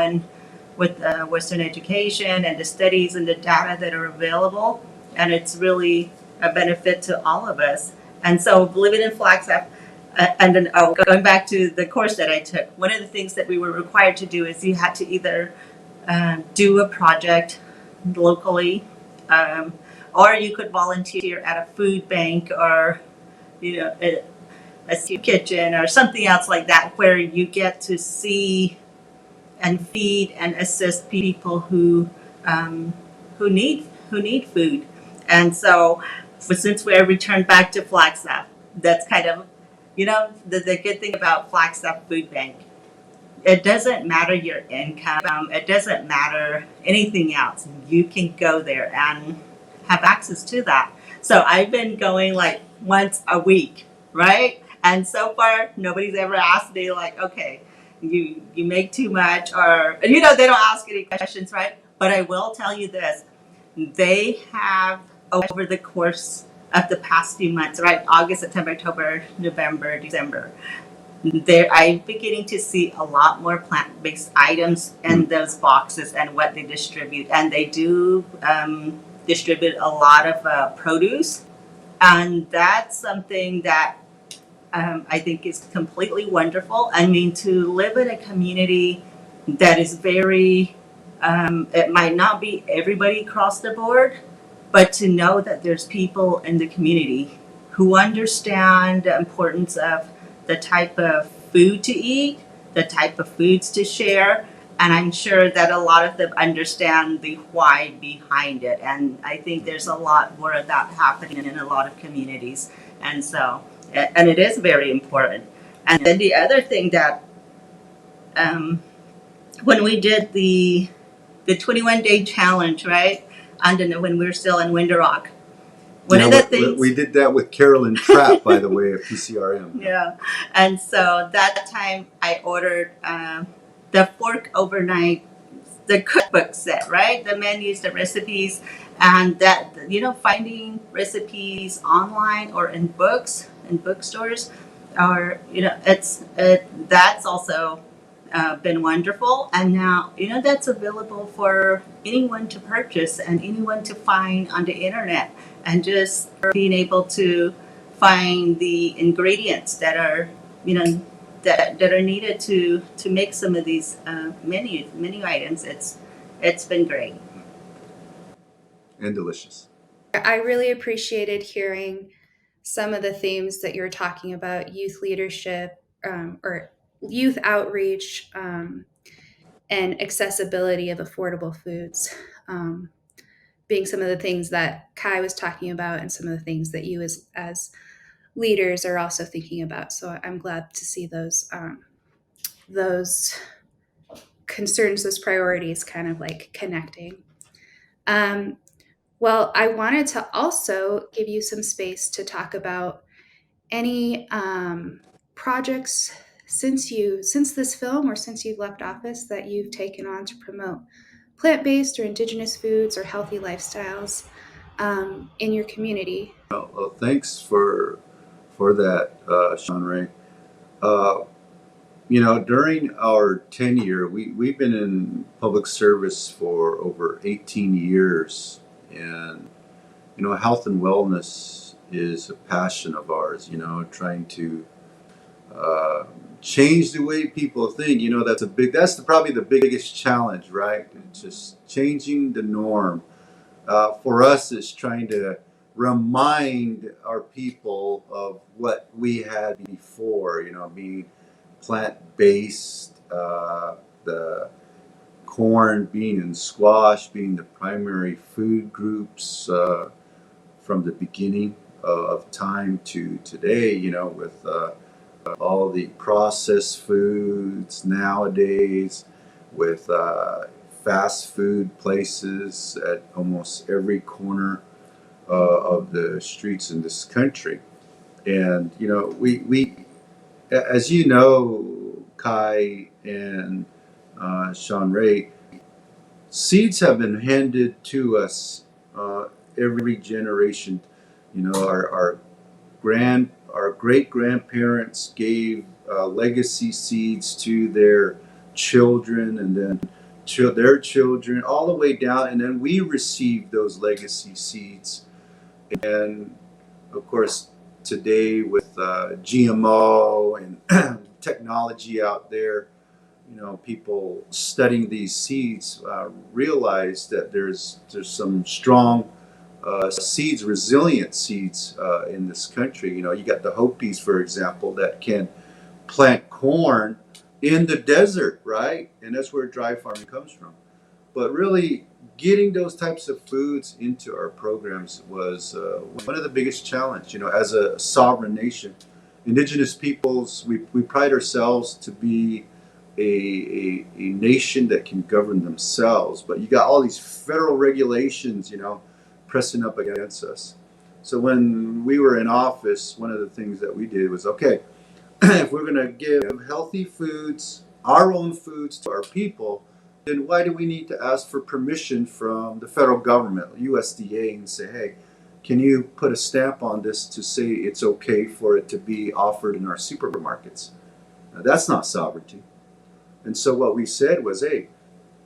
with Western education and the studies and the data that are available, and it's really a benefit to all of us. And so living in Flagstaff, and then going back to the course that I took, one of the things that we were required to do is you had to either do a project locally, or you could volunteer at a food bank or a soup kitchen or something else like that, where you get to see and feed and assist people who need food. And so, but since we returned back to Flagstaff, that's kind of the good thing about Flagstaff Food Bank. It doesn't matter your income. It doesn't matter anything else. You can go there and have access to that. So I've been going like once a week, right? And so far, nobody's ever asked me like, okay, you make too much, or, they don't ask any questions, right? But I will tell you this, they have, over the course of the past few months, right? August, September, October, November, December, I'm beginning to see a lot more plant-based items in those boxes and what they distribute. And they do distribute a lot of produce, And that's something that I think is completely wonderful. I mean, to live in a community that is very, it might not be everybody across the board, but to know that there's people in the community who understand the importance of the type of food to eat, the type of foods to share. And I'm sure that a lot of them understand the why behind it. And I think there's a lot more of that happening in a lot of communities. And so, and it is very important. And then the other thing that, when we did the 21-day challenge, right? And then when we were still in Winter Rock, one of the things we did that with Carolyn Trapp, by the way, of PCRM. Yeah, and so that time I ordered the Fork Overnight, the cookbook set, right? The menus, the recipes, and that, you know, finding recipes online or in books, in bookstores, or, you know, that's also been wonderful. And now, you know, that's available for anyone to purchase and anyone to find on the internet, and just being able to find the ingredients that are, you know, that are needed to make some of these menu items. It's been great and delicious. I really appreciated hearing some of the themes that you're talking about: youth leadership, or youth outreach, and accessibility of affordable foods, being some of the things that Kai was talking about, and some of the things that you as leaders are also thinking about. So I'm glad to see those concerns, those priorities kind of like connecting. Well, I wanted to also give you some space to talk about any projects since this film, or since you've left office, that you've taken on to promote plant-based or indigenous foods or healthy lifestyles in your community. Well, thanks for that, Shonri. You know, during our tenure, we've been in public service for over 18 years, and you know, health and wellness is a passion of ours. You know, trying to change the way people think. You know, that's probably the biggest challenge, right? It's just changing the norm. For us, it's trying to remind our people of what we had before. You know, being plant-based, the corn, bean, and squash being the primary food groups from the beginning of time to today. You know, with all the processed foods nowadays, with fast food places at almost every corner of the streets in this country. And you know, we as you know, Kai and Shonri, seeds have been handed to us every generation. You know, our great grandparents gave legacy seeds to their children, and then their children, all the way down, and then we received those legacy seeds. And of course, today with GMO and technology out there, you know, people studying these seeds realize that there's some strong seeds, resilient seeds in this country. You know, you got the Hopis, for example, that can plant corn in the desert, right? And that's where dry farming comes from. But really, getting those types of foods into our programs was one of the biggest challenges. You know, as a sovereign nation, indigenous peoples, we pride ourselves to be a nation that can govern themselves. But you got all these federal regulations, you know, pressing up against us. So when we were in office, one of the things that we did was, okay, if we're going to give healthy foods, our own foods to our people, then why do we need to ask for permission from the federal government, USDA, and say, hey, can you put a stamp on this to say it's okay for it to be offered in our supermarkets? Now, that's not sovereignty. And so what we said was, hey,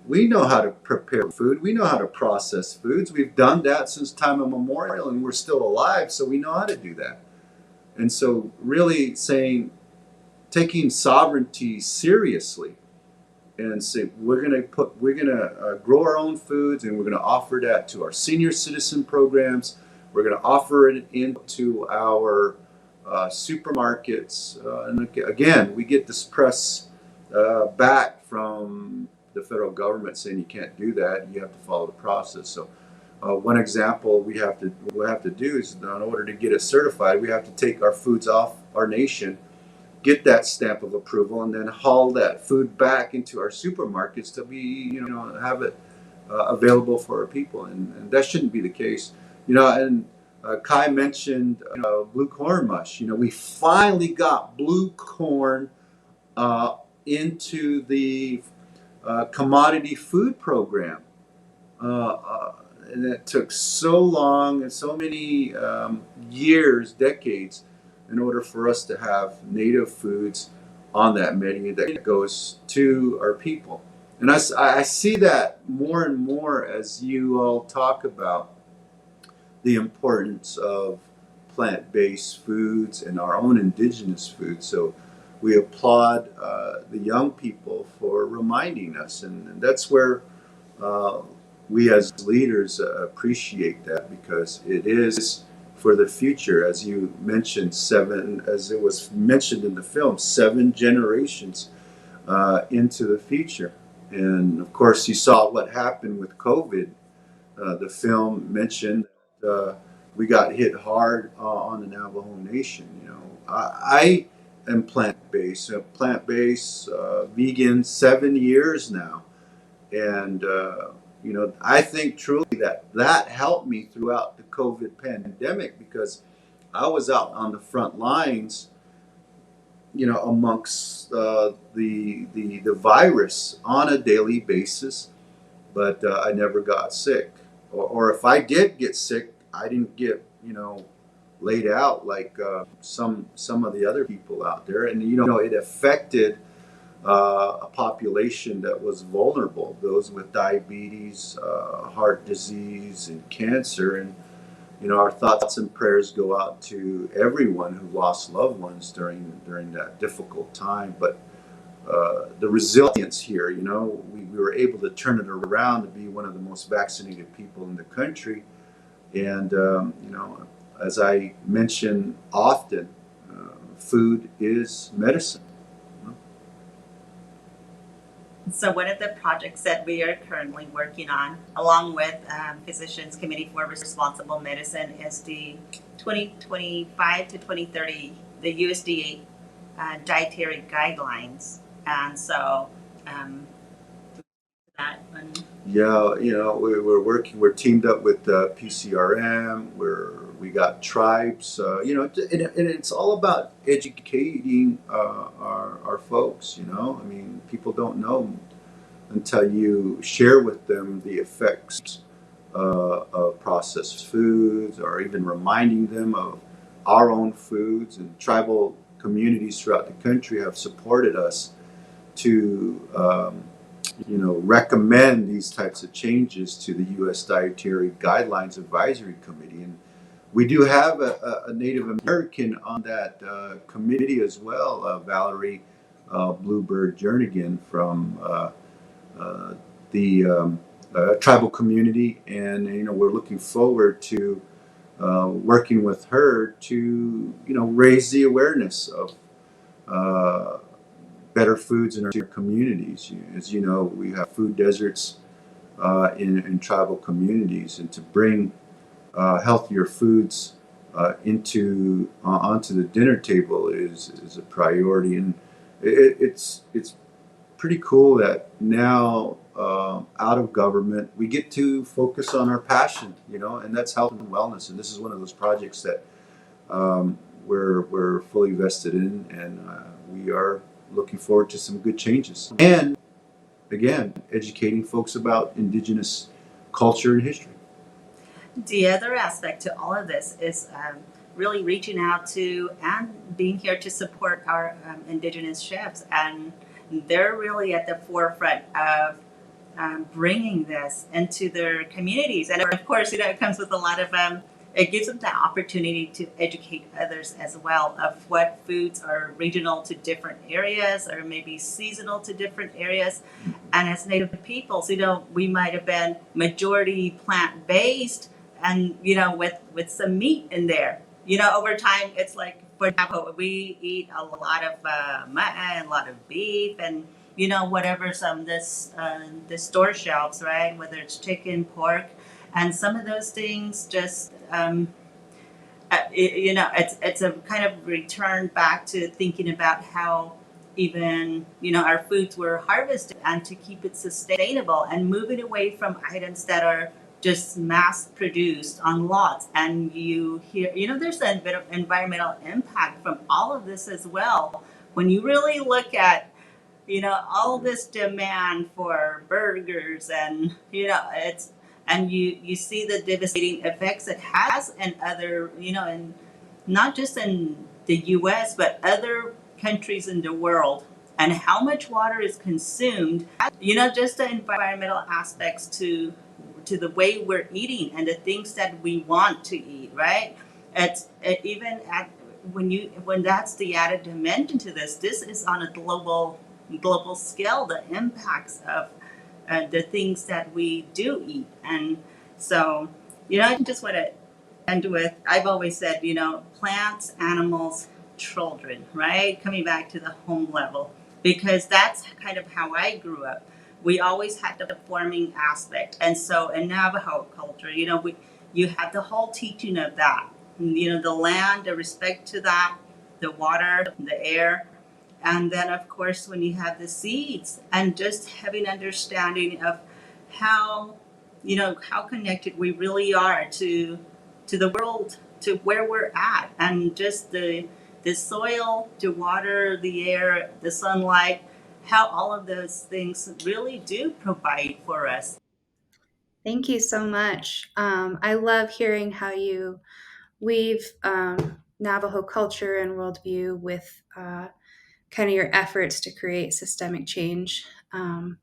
We know how to prepare food. We know how to process foods. We've done that since time immemorial, and we're still alive, so we know how to do that. And so really taking sovereignty seriously and say we're gonna grow our own foods, and we're gonna offer that to our senior citizen programs. We're gonna offer it into our supermarkets. And again, we get this press back from the federal government saying you can't do that. You have to follow the process. So one example we have to do is, in order to get it certified, we have to take our foods off our nation, get that stamp of approval, and then haul that food back into our supermarkets to be, have it available for our people. And that shouldn't be the case. And Kai mentioned blue corn mush. We finally got blue corn into the commodity food program. And it took so long and so many years, decades, in order for us to have native foods on that menu that goes to our people. And I see that more and more as you all talk about the importance of plant-based foods and our own indigenous foods. So we applaud the young people for reminding us, and that's where we as leaders appreciate that, because it is for the future. As you mentioned, as it was mentioned in the film, 7 generations into the future. And of course, you saw what happened with COVID. The film mentioned we got hit hard on the Navajo Nation. I am plant-based, vegan 7 years now. And I think truly that helped me throughout the COVID pandemic, because I was out on the front lines, amongst the virus on a daily basis, but I never got sick. Or if I did get sick, I didn't get, laid out like some of the other people out there. And, it affected a population that was vulnerable, those with diabetes, heart disease, and cancer. And our thoughts and prayers go out to everyone who lost loved ones during that difficult time. But the resilience here, we were able to turn it around to be one of the most vaccinated people in the country. And as I mention often, food is medicine. So one of the projects that we are currently working on, along with Physicians Committee for Responsible Medicine, is the 2025 to 2030, the USDA dietary guidelines. And so that one. Yeah, we're teamed up with PCRM, we got tribes, and it's all about educating our folks. I mean, people don't know until you share with them the effects of processed foods, or even reminding them of our own foods. And tribal communities throughout the country have supported us to recommend these types of changes to the U.S. Dietary Guidelines Advisory Committee. And we do have a Native American on that committee as well, Valerie Bluebird Jernigan from the tribal community. And, we're looking forward to working with her to, raise the awareness of better foods in our communities. As you know, we have food deserts in tribal communities, and to bring healthier foods onto the dinner table is a priority. And it's pretty cool that now out of government we get to focus on our passion, and that's health and wellness. And this is one of those projects that we're fully vested in, and we are looking forward to some good changes. And again, educating folks about indigenous culture and history. The other aspect to all of this is really reaching out to and being here to support our indigenous chefs. And they're really at the forefront of bringing this into their communities. And of course, it comes with a lot of, it gives them the opportunity to educate others as well of what foods are regional to different areas or maybe seasonal to different areas. And as Native peoples, we might have been majority plant-based and, with some meat in there. Over time, it's like, for example, we eat a lot of mutton, a lot of beef, and whatever's on the store shelves, right? Whether it's chicken, pork, and some of those things just, it's a kind of return back to thinking about how even, our foods were harvested and to keep it sustainable and moving away from items that are just mass produced on lots. And you hear, there's a bit of environmental impact from all of this as well. When you really look at, all this demand for burgers and, and you see the devastating effects it has in other, and not just in the US, but other countries in the world, and how much water is consumed, just the environmental aspects to the way we're eating and the things that we want to eat, right? Even when that's the added dimension to this is on a global scale, the impacts of the things that we do eat. And so, I just want to end with, I've always said, plants, animals, children, right? Coming back to the home level, because that's kind of how I grew up. We always had the forming aspect. And so in Navajo culture, you have the whole teaching of that, the land, the respect to that, the water, the air. And then, of course, when you have the seeds and just having understanding of how connected we really are to the world, to where we're at, and just the soil, the water, the air, the sunlight, how all of those things really do provide for us. Thank you so much. I love hearing how you weave Navajo culture and worldview with kind of your efforts to create systemic change. And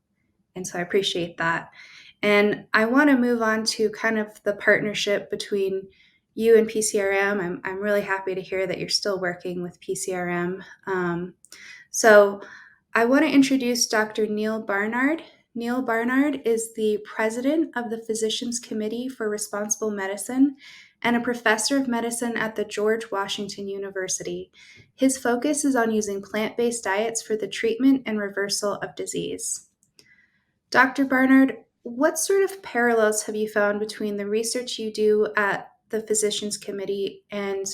so I appreciate that. And I want to move on to kind of the partnership between you and PCRM. I'm really happy to hear that you're still working with PCRM. So I want to introduce Dr. Neal Barnard. Neal Barnard is the president of the Physicians Committee for Responsible Medicine and a professor of medicine at the George Washington University. His focus is on using plant-based diets for the treatment and reversal of disease. Dr. Barnard, what sort of parallels have you found between the research you do at the Physicians Committee and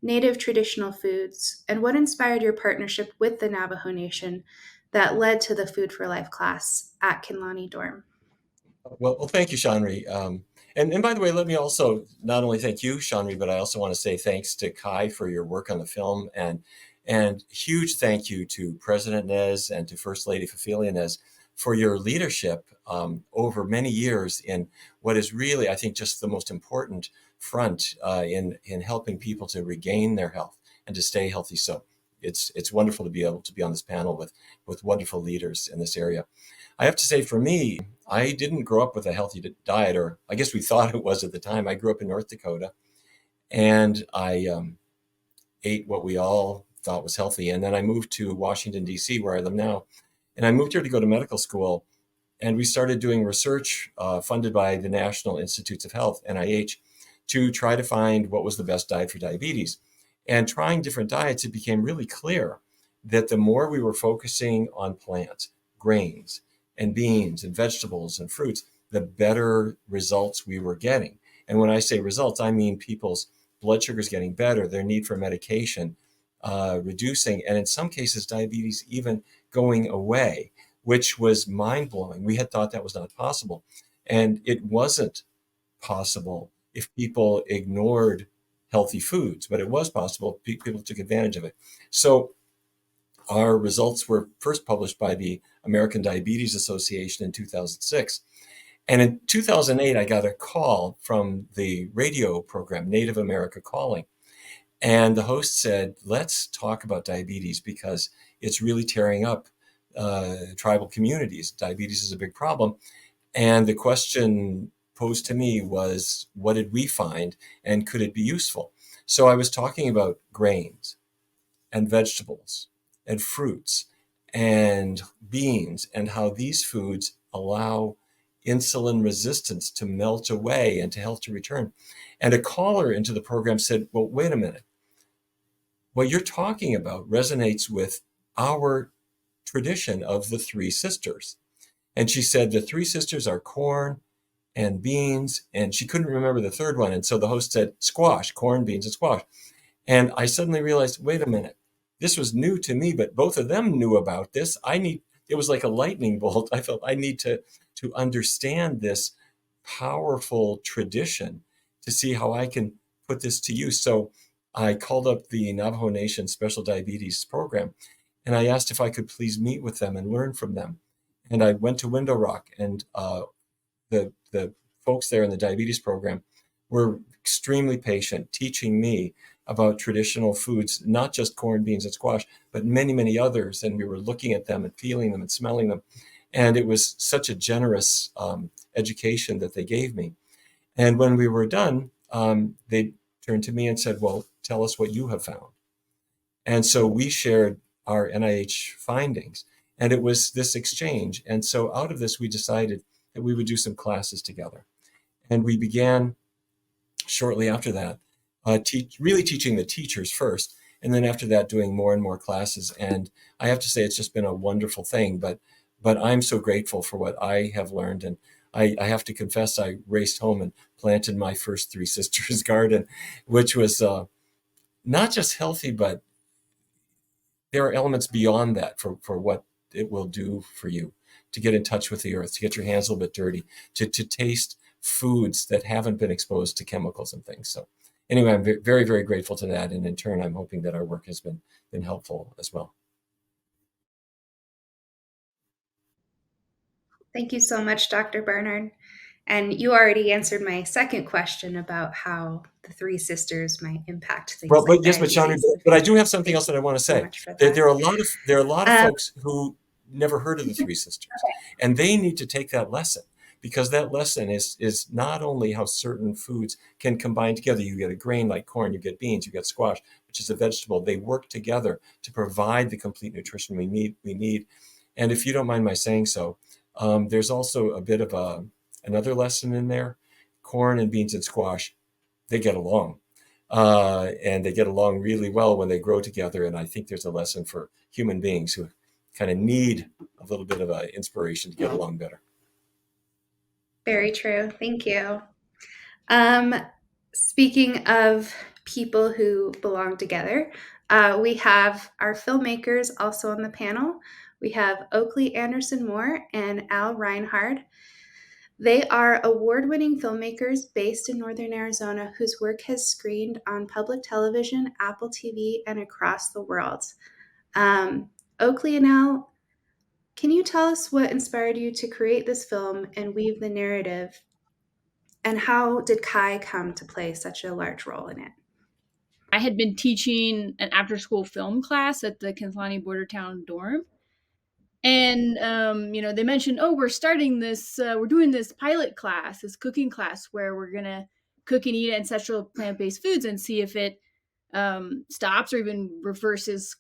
Native traditional foods, and what inspired your partnership with the Navajo Nation that led to the Food for Life class at Kinlani Dorm? Well, thank you, Shonri. And by the way, let me also not only thank you, Shonri, but I also want to say thanks to Kai for your work on the film, and huge thank you to President Nez and to First Lady Phefelia Nez for your leadership over many years in what is really, I think, just the most important front in helping people to regain their health and to stay healthy. So it's wonderful to be able to be on this panel with wonderful leaders in this area. I have to say, for me, I didn't grow up with a healthy diet, or I guess we thought it was at the time. I grew up in North Dakota, and I ate what we all thought was healthy. And then I moved to Washington, D.C., where I live now. And I moved here to go to medical school, and we started doing research funded by the National Institutes of Health, NIH, to try to find what was the best diet for diabetes. And trying different diets, it became really clear that the more we were focusing on plants, grains, and beans, and vegetables, and fruits, the better results we were getting. And when I say results, I mean people's blood sugars getting better, their need for medication reducing, and in some cases, diabetes even going away, which was mind-blowing. We had thought that was not possible. And it wasn't possible if people ignored healthy foods, but it was possible. People took advantage of it. So our results were first published by the American Diabetes Association in 2006. And in 2008, I got a call from the radio program, Native America Calling. And the host said, let's talk about diabetes because it's really tearing up tribal communities. Diabetes is a big problem. And the question posed to me was, what did we find and could it be useful? So I was talking about grains and vegetables and fruits and beans and how these foods allow insulin resistance to melt away and to health to return. And a caller into the program said, well, wait a minute. What you're talking about resonates with our tradition of the three sisters. And she said the three sisters are corn and beans, and she couldn't remember the third one. And so the host said squash, corn, beans, and squash. And I suddenly realized, wait a minute, this was new to me, but both of them knew about this. It was like a lightning bolt. I felt I need to understand this powerful tradition to see how I can put this to use. So I called up the Navajo Nation Special Diabetes Program, and I asked if I could please meet with them and learn from them. And I went to Window Rock, and the folks there in the diabetes program were extremely patient, teaching me about traditional foods, not just corn, beans, and squash, but many, many others. And we were looking at them and feeling them and smelling them. And it was such a generous education that they gave me. And when we were done, they turned to me and said, well, tell us what you have found. And so we shared our NIH findings, and it was this exchange. And so out of this, we decided that we would do some classes together. And we began shortly after that, really teaching the teachers first, and then after that, doing more and more classes. And I have to say, it's just been a wonderful thing, but I'm so grateful for what I have learned. And I have to confess, I raced home and planted my first Three Sisters garden, which was not just healthy, but there are elements beyond that for what it will do for you, to get in touch with the earth, to get your hands a little bit dirty, to taste foods that haven't been exposed to chemicals and things. So anyway, I'm very, very grateful to that. And in turn, I'm hoping that our work has been helpful as well. Thank you so much, Dr. Barnard. And you already answered my second question about how the Three Sisters might impact things. Well, like but yes, but Shonri, but I do have something else that I want to say. There are a lot of folks who never heard of the Three Sisters, and they need to take that lesson, because that lesson is not only how certain foods can combine together. You get a grain like corn, you get beans, you get squash, which is a vegetable. They work together to provide the complete nutrition we need. And if you don't mind my saying so, there's also a bit of another lesson in there. Corn and beans and squash, they get along. And they get along really well when they grow together. And I think there's a lesson for human beings who kind of need a little bit of inspiration to get along better. Very true. Thank you. Speaking of people who belong together, we have our filmmakers also on the panel. We have Oakley Anderson Moore and Al Reinhard. They are award-winning filmmakers based in Northern Arizona whose work has screened on public television, Apple TV, and across the world. Oakley and Al, can you tell us what inspired you to create this film and weave the narrative? And how did Kai come to play such a large role in it? I had been teaching an after-school film class at the Kinslani Border Town dorm. And, they mentioned, we're starting this, we're doing this pilot class, this cooking class where we're going to cook and eat ancestral plant-based foods and see if it stops or even reverses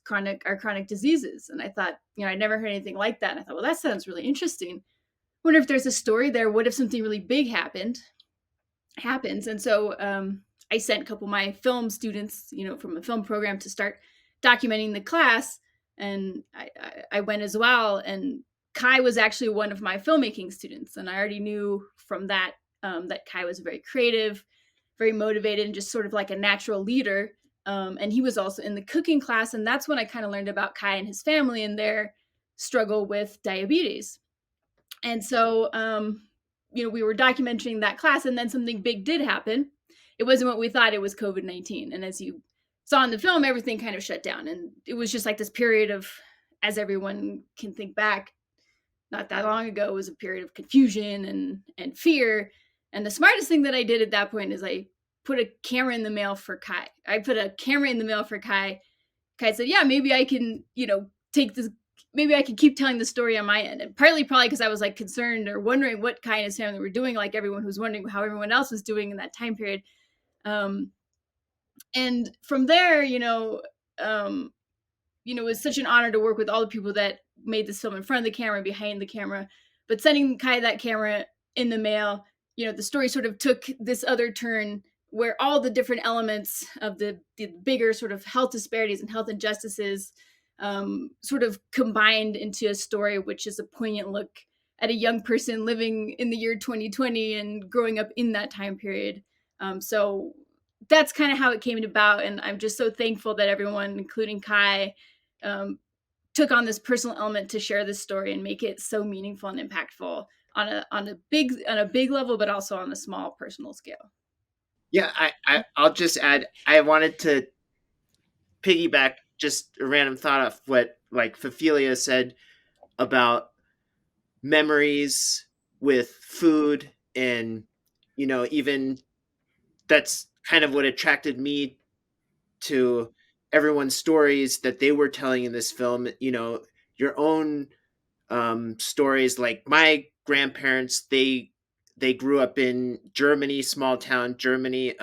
our chronic diseases. And I thought, I'd never heard anything like that. And I thought, well, that sounds really interesting. Wonder if there's a story there. What if something really big happens? And so I sent a couple of my film students, from a film program to start documenting the class. And I went as well. And Kai was actually one of my filmmaking students. And I already knew from that that Kai was very creative, very motivated, and just sort of like a natural leader. And he was also in the cooking class. And that's when I kind of learned about Kai and his family and their struggle with diabetes. And so, we were documenting that class, and then something big did happen. It wasn't what we thought. It was COVID-19. And as you saw in the film, everything kind of shut down. And it was just like this period of, as everyone can think back, not that long ago, it was a period of confusion and fear. And the smartest thing that I did at that point is I put a camera in the mail for Kai. Kai said, yeah, maybe I can, take this maybe I could keep telling the story on my end. And partly probably because I was like concerned or wondering what Kai and his family were doing, like everyone who's wondering how everyone else was doing in that time period. And from there, it was such an honor to work with all the people that made this film in front of the camera, behind the camera. But sending Kai that camera in the mail, the story sort of took this other turn where all the different elements of the bigger sort of health disparities and health injustices sort of combined into a story, which is a poignant look at a young person living in the year 2020 and growing up in that time period. So that's kind of how it came about. And I'm just so thankful that everyone, including Kai, took on this personal element to share this story and make it so meaningful and impactful on a big level, but also on a small personal scale. Yeah, I'll just add, I wanted to piggyback just a random thought of what like Phefelia said about memories with food, and even that's kind of what attracted me to everyone's stories that they were telling in this film. Your own stories, like my grandparents, they grew up in Germany, small town Germany.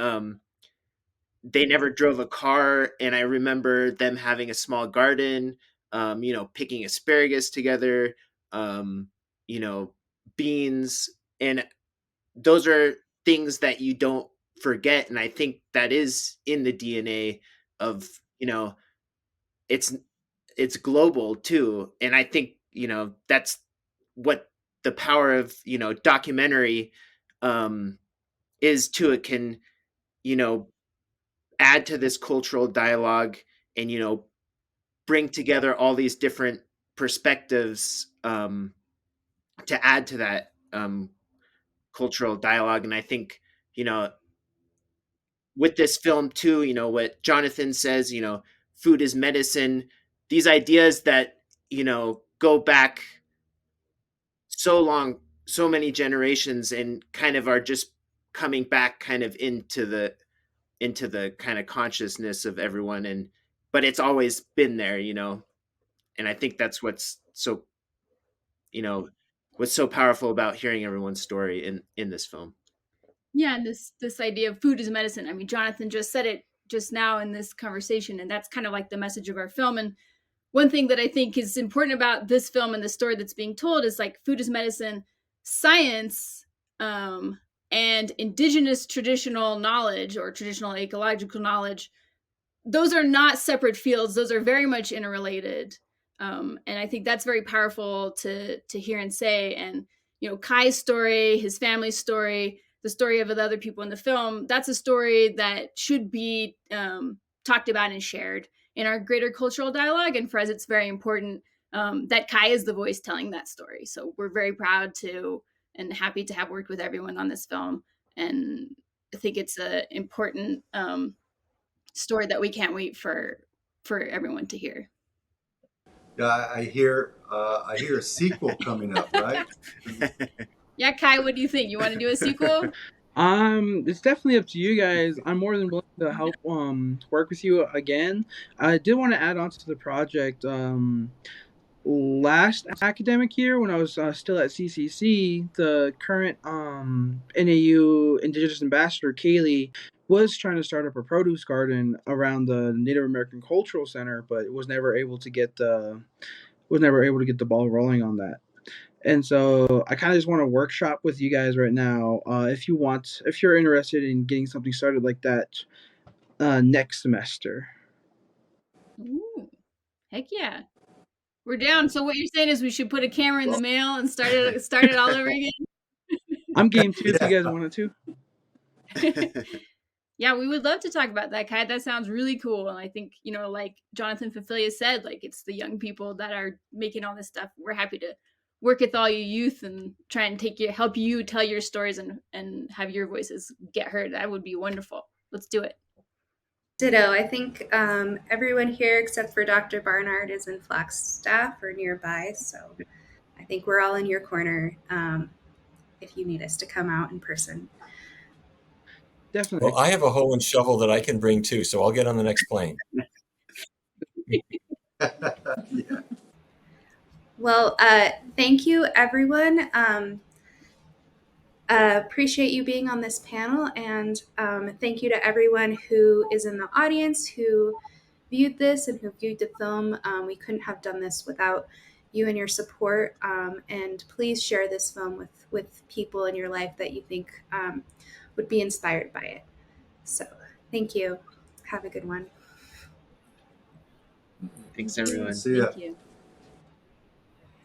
They never drove a car, and I remember them having a small garden, picking asparagus together, beans, and those are things that you don't forget. And I think that is in the DNA of, it's global too. And I think, that's what the power of, documentary is too. It can, add to this cultural dialogue and, bring together all these different perspectives to add to that cultural dialogue. And I think, with this film too, what Jonathan says, food is medicine, these ideas that, go back so long, so many generations, and kind of are just coming back kind of into the kind of consciousness of everyone. But it's always been there, and I think that's what's so, what's so powerful about hearing everyone's story in this film. Yeah, and this idea of food as medicine. I mean, Jonathan just said it just now in this conversation, and that's kind of like the message of our film. And one thing that I think is important about this film and the story that's being told is like food as medicine, science, and indigenous traditional knowledge or traditional ecological knowledge. Those are not separate fields. Those are very much interrelated. And I think that's very powerful to hear and say. And, Kai's story, his family's story, the story of the other people in the film, that's a story that should be talked about and shared in our greater cultural dialogue. And for us, it's very important that Kai is the voice telling that story. So we're very proud to and happy to have worked with everyone on this film. And I think it's an important story that we can't wait for everyone to hear. Yeah, I hear a sequel coming up, right? Yeah, Kai, what do you think? You want to do a sequel? It's definitely up to you guys. I'm more than willing to help work with you again. I did want to add on to the project. Last academic year, when I was still at CCC, the current NAU Indigenous Ambassador Kaylee was trying to start up a produce garden around the Native American Cultural Center, but was never able to get the ball rolling on that. And so I kind of just want to workshop with you guys right now. If you're interested in getting something started like that next semester. Ooh, heck yeah. We're down. So what you're saying is we should put a camera in the mail and start it all over again? I'm game too if you guys wanted to. Yeah, we would love to talk about that, Kai. That sounds really cool. And I think, like Jonathan Phefelia said, like it's the young people that are making all this stuff. We're happy to work with all you youth and try and help you tell your stories and have your voices get heard. That would be wonderful. Let's do it. Ditto. I think everyone here except for Dr. Barnard is in Flagstaff or nearby. So I think we're all in your corner if you need us to come out in person. Definitely. Well, I have a hoe and shovel that I can bring too, so I'll get on the next plane. Yeah. Well, thank you, everyone. Appreciate you being on this panel, and thank you to everyone who is in the audience who viewed this and who viewed the film. We couldn't have done this without you and your support. And please share this film with people in your life that you think would be inspired by it. So thank you. Have a good one. Thanks, everyone. See ya. Thank you.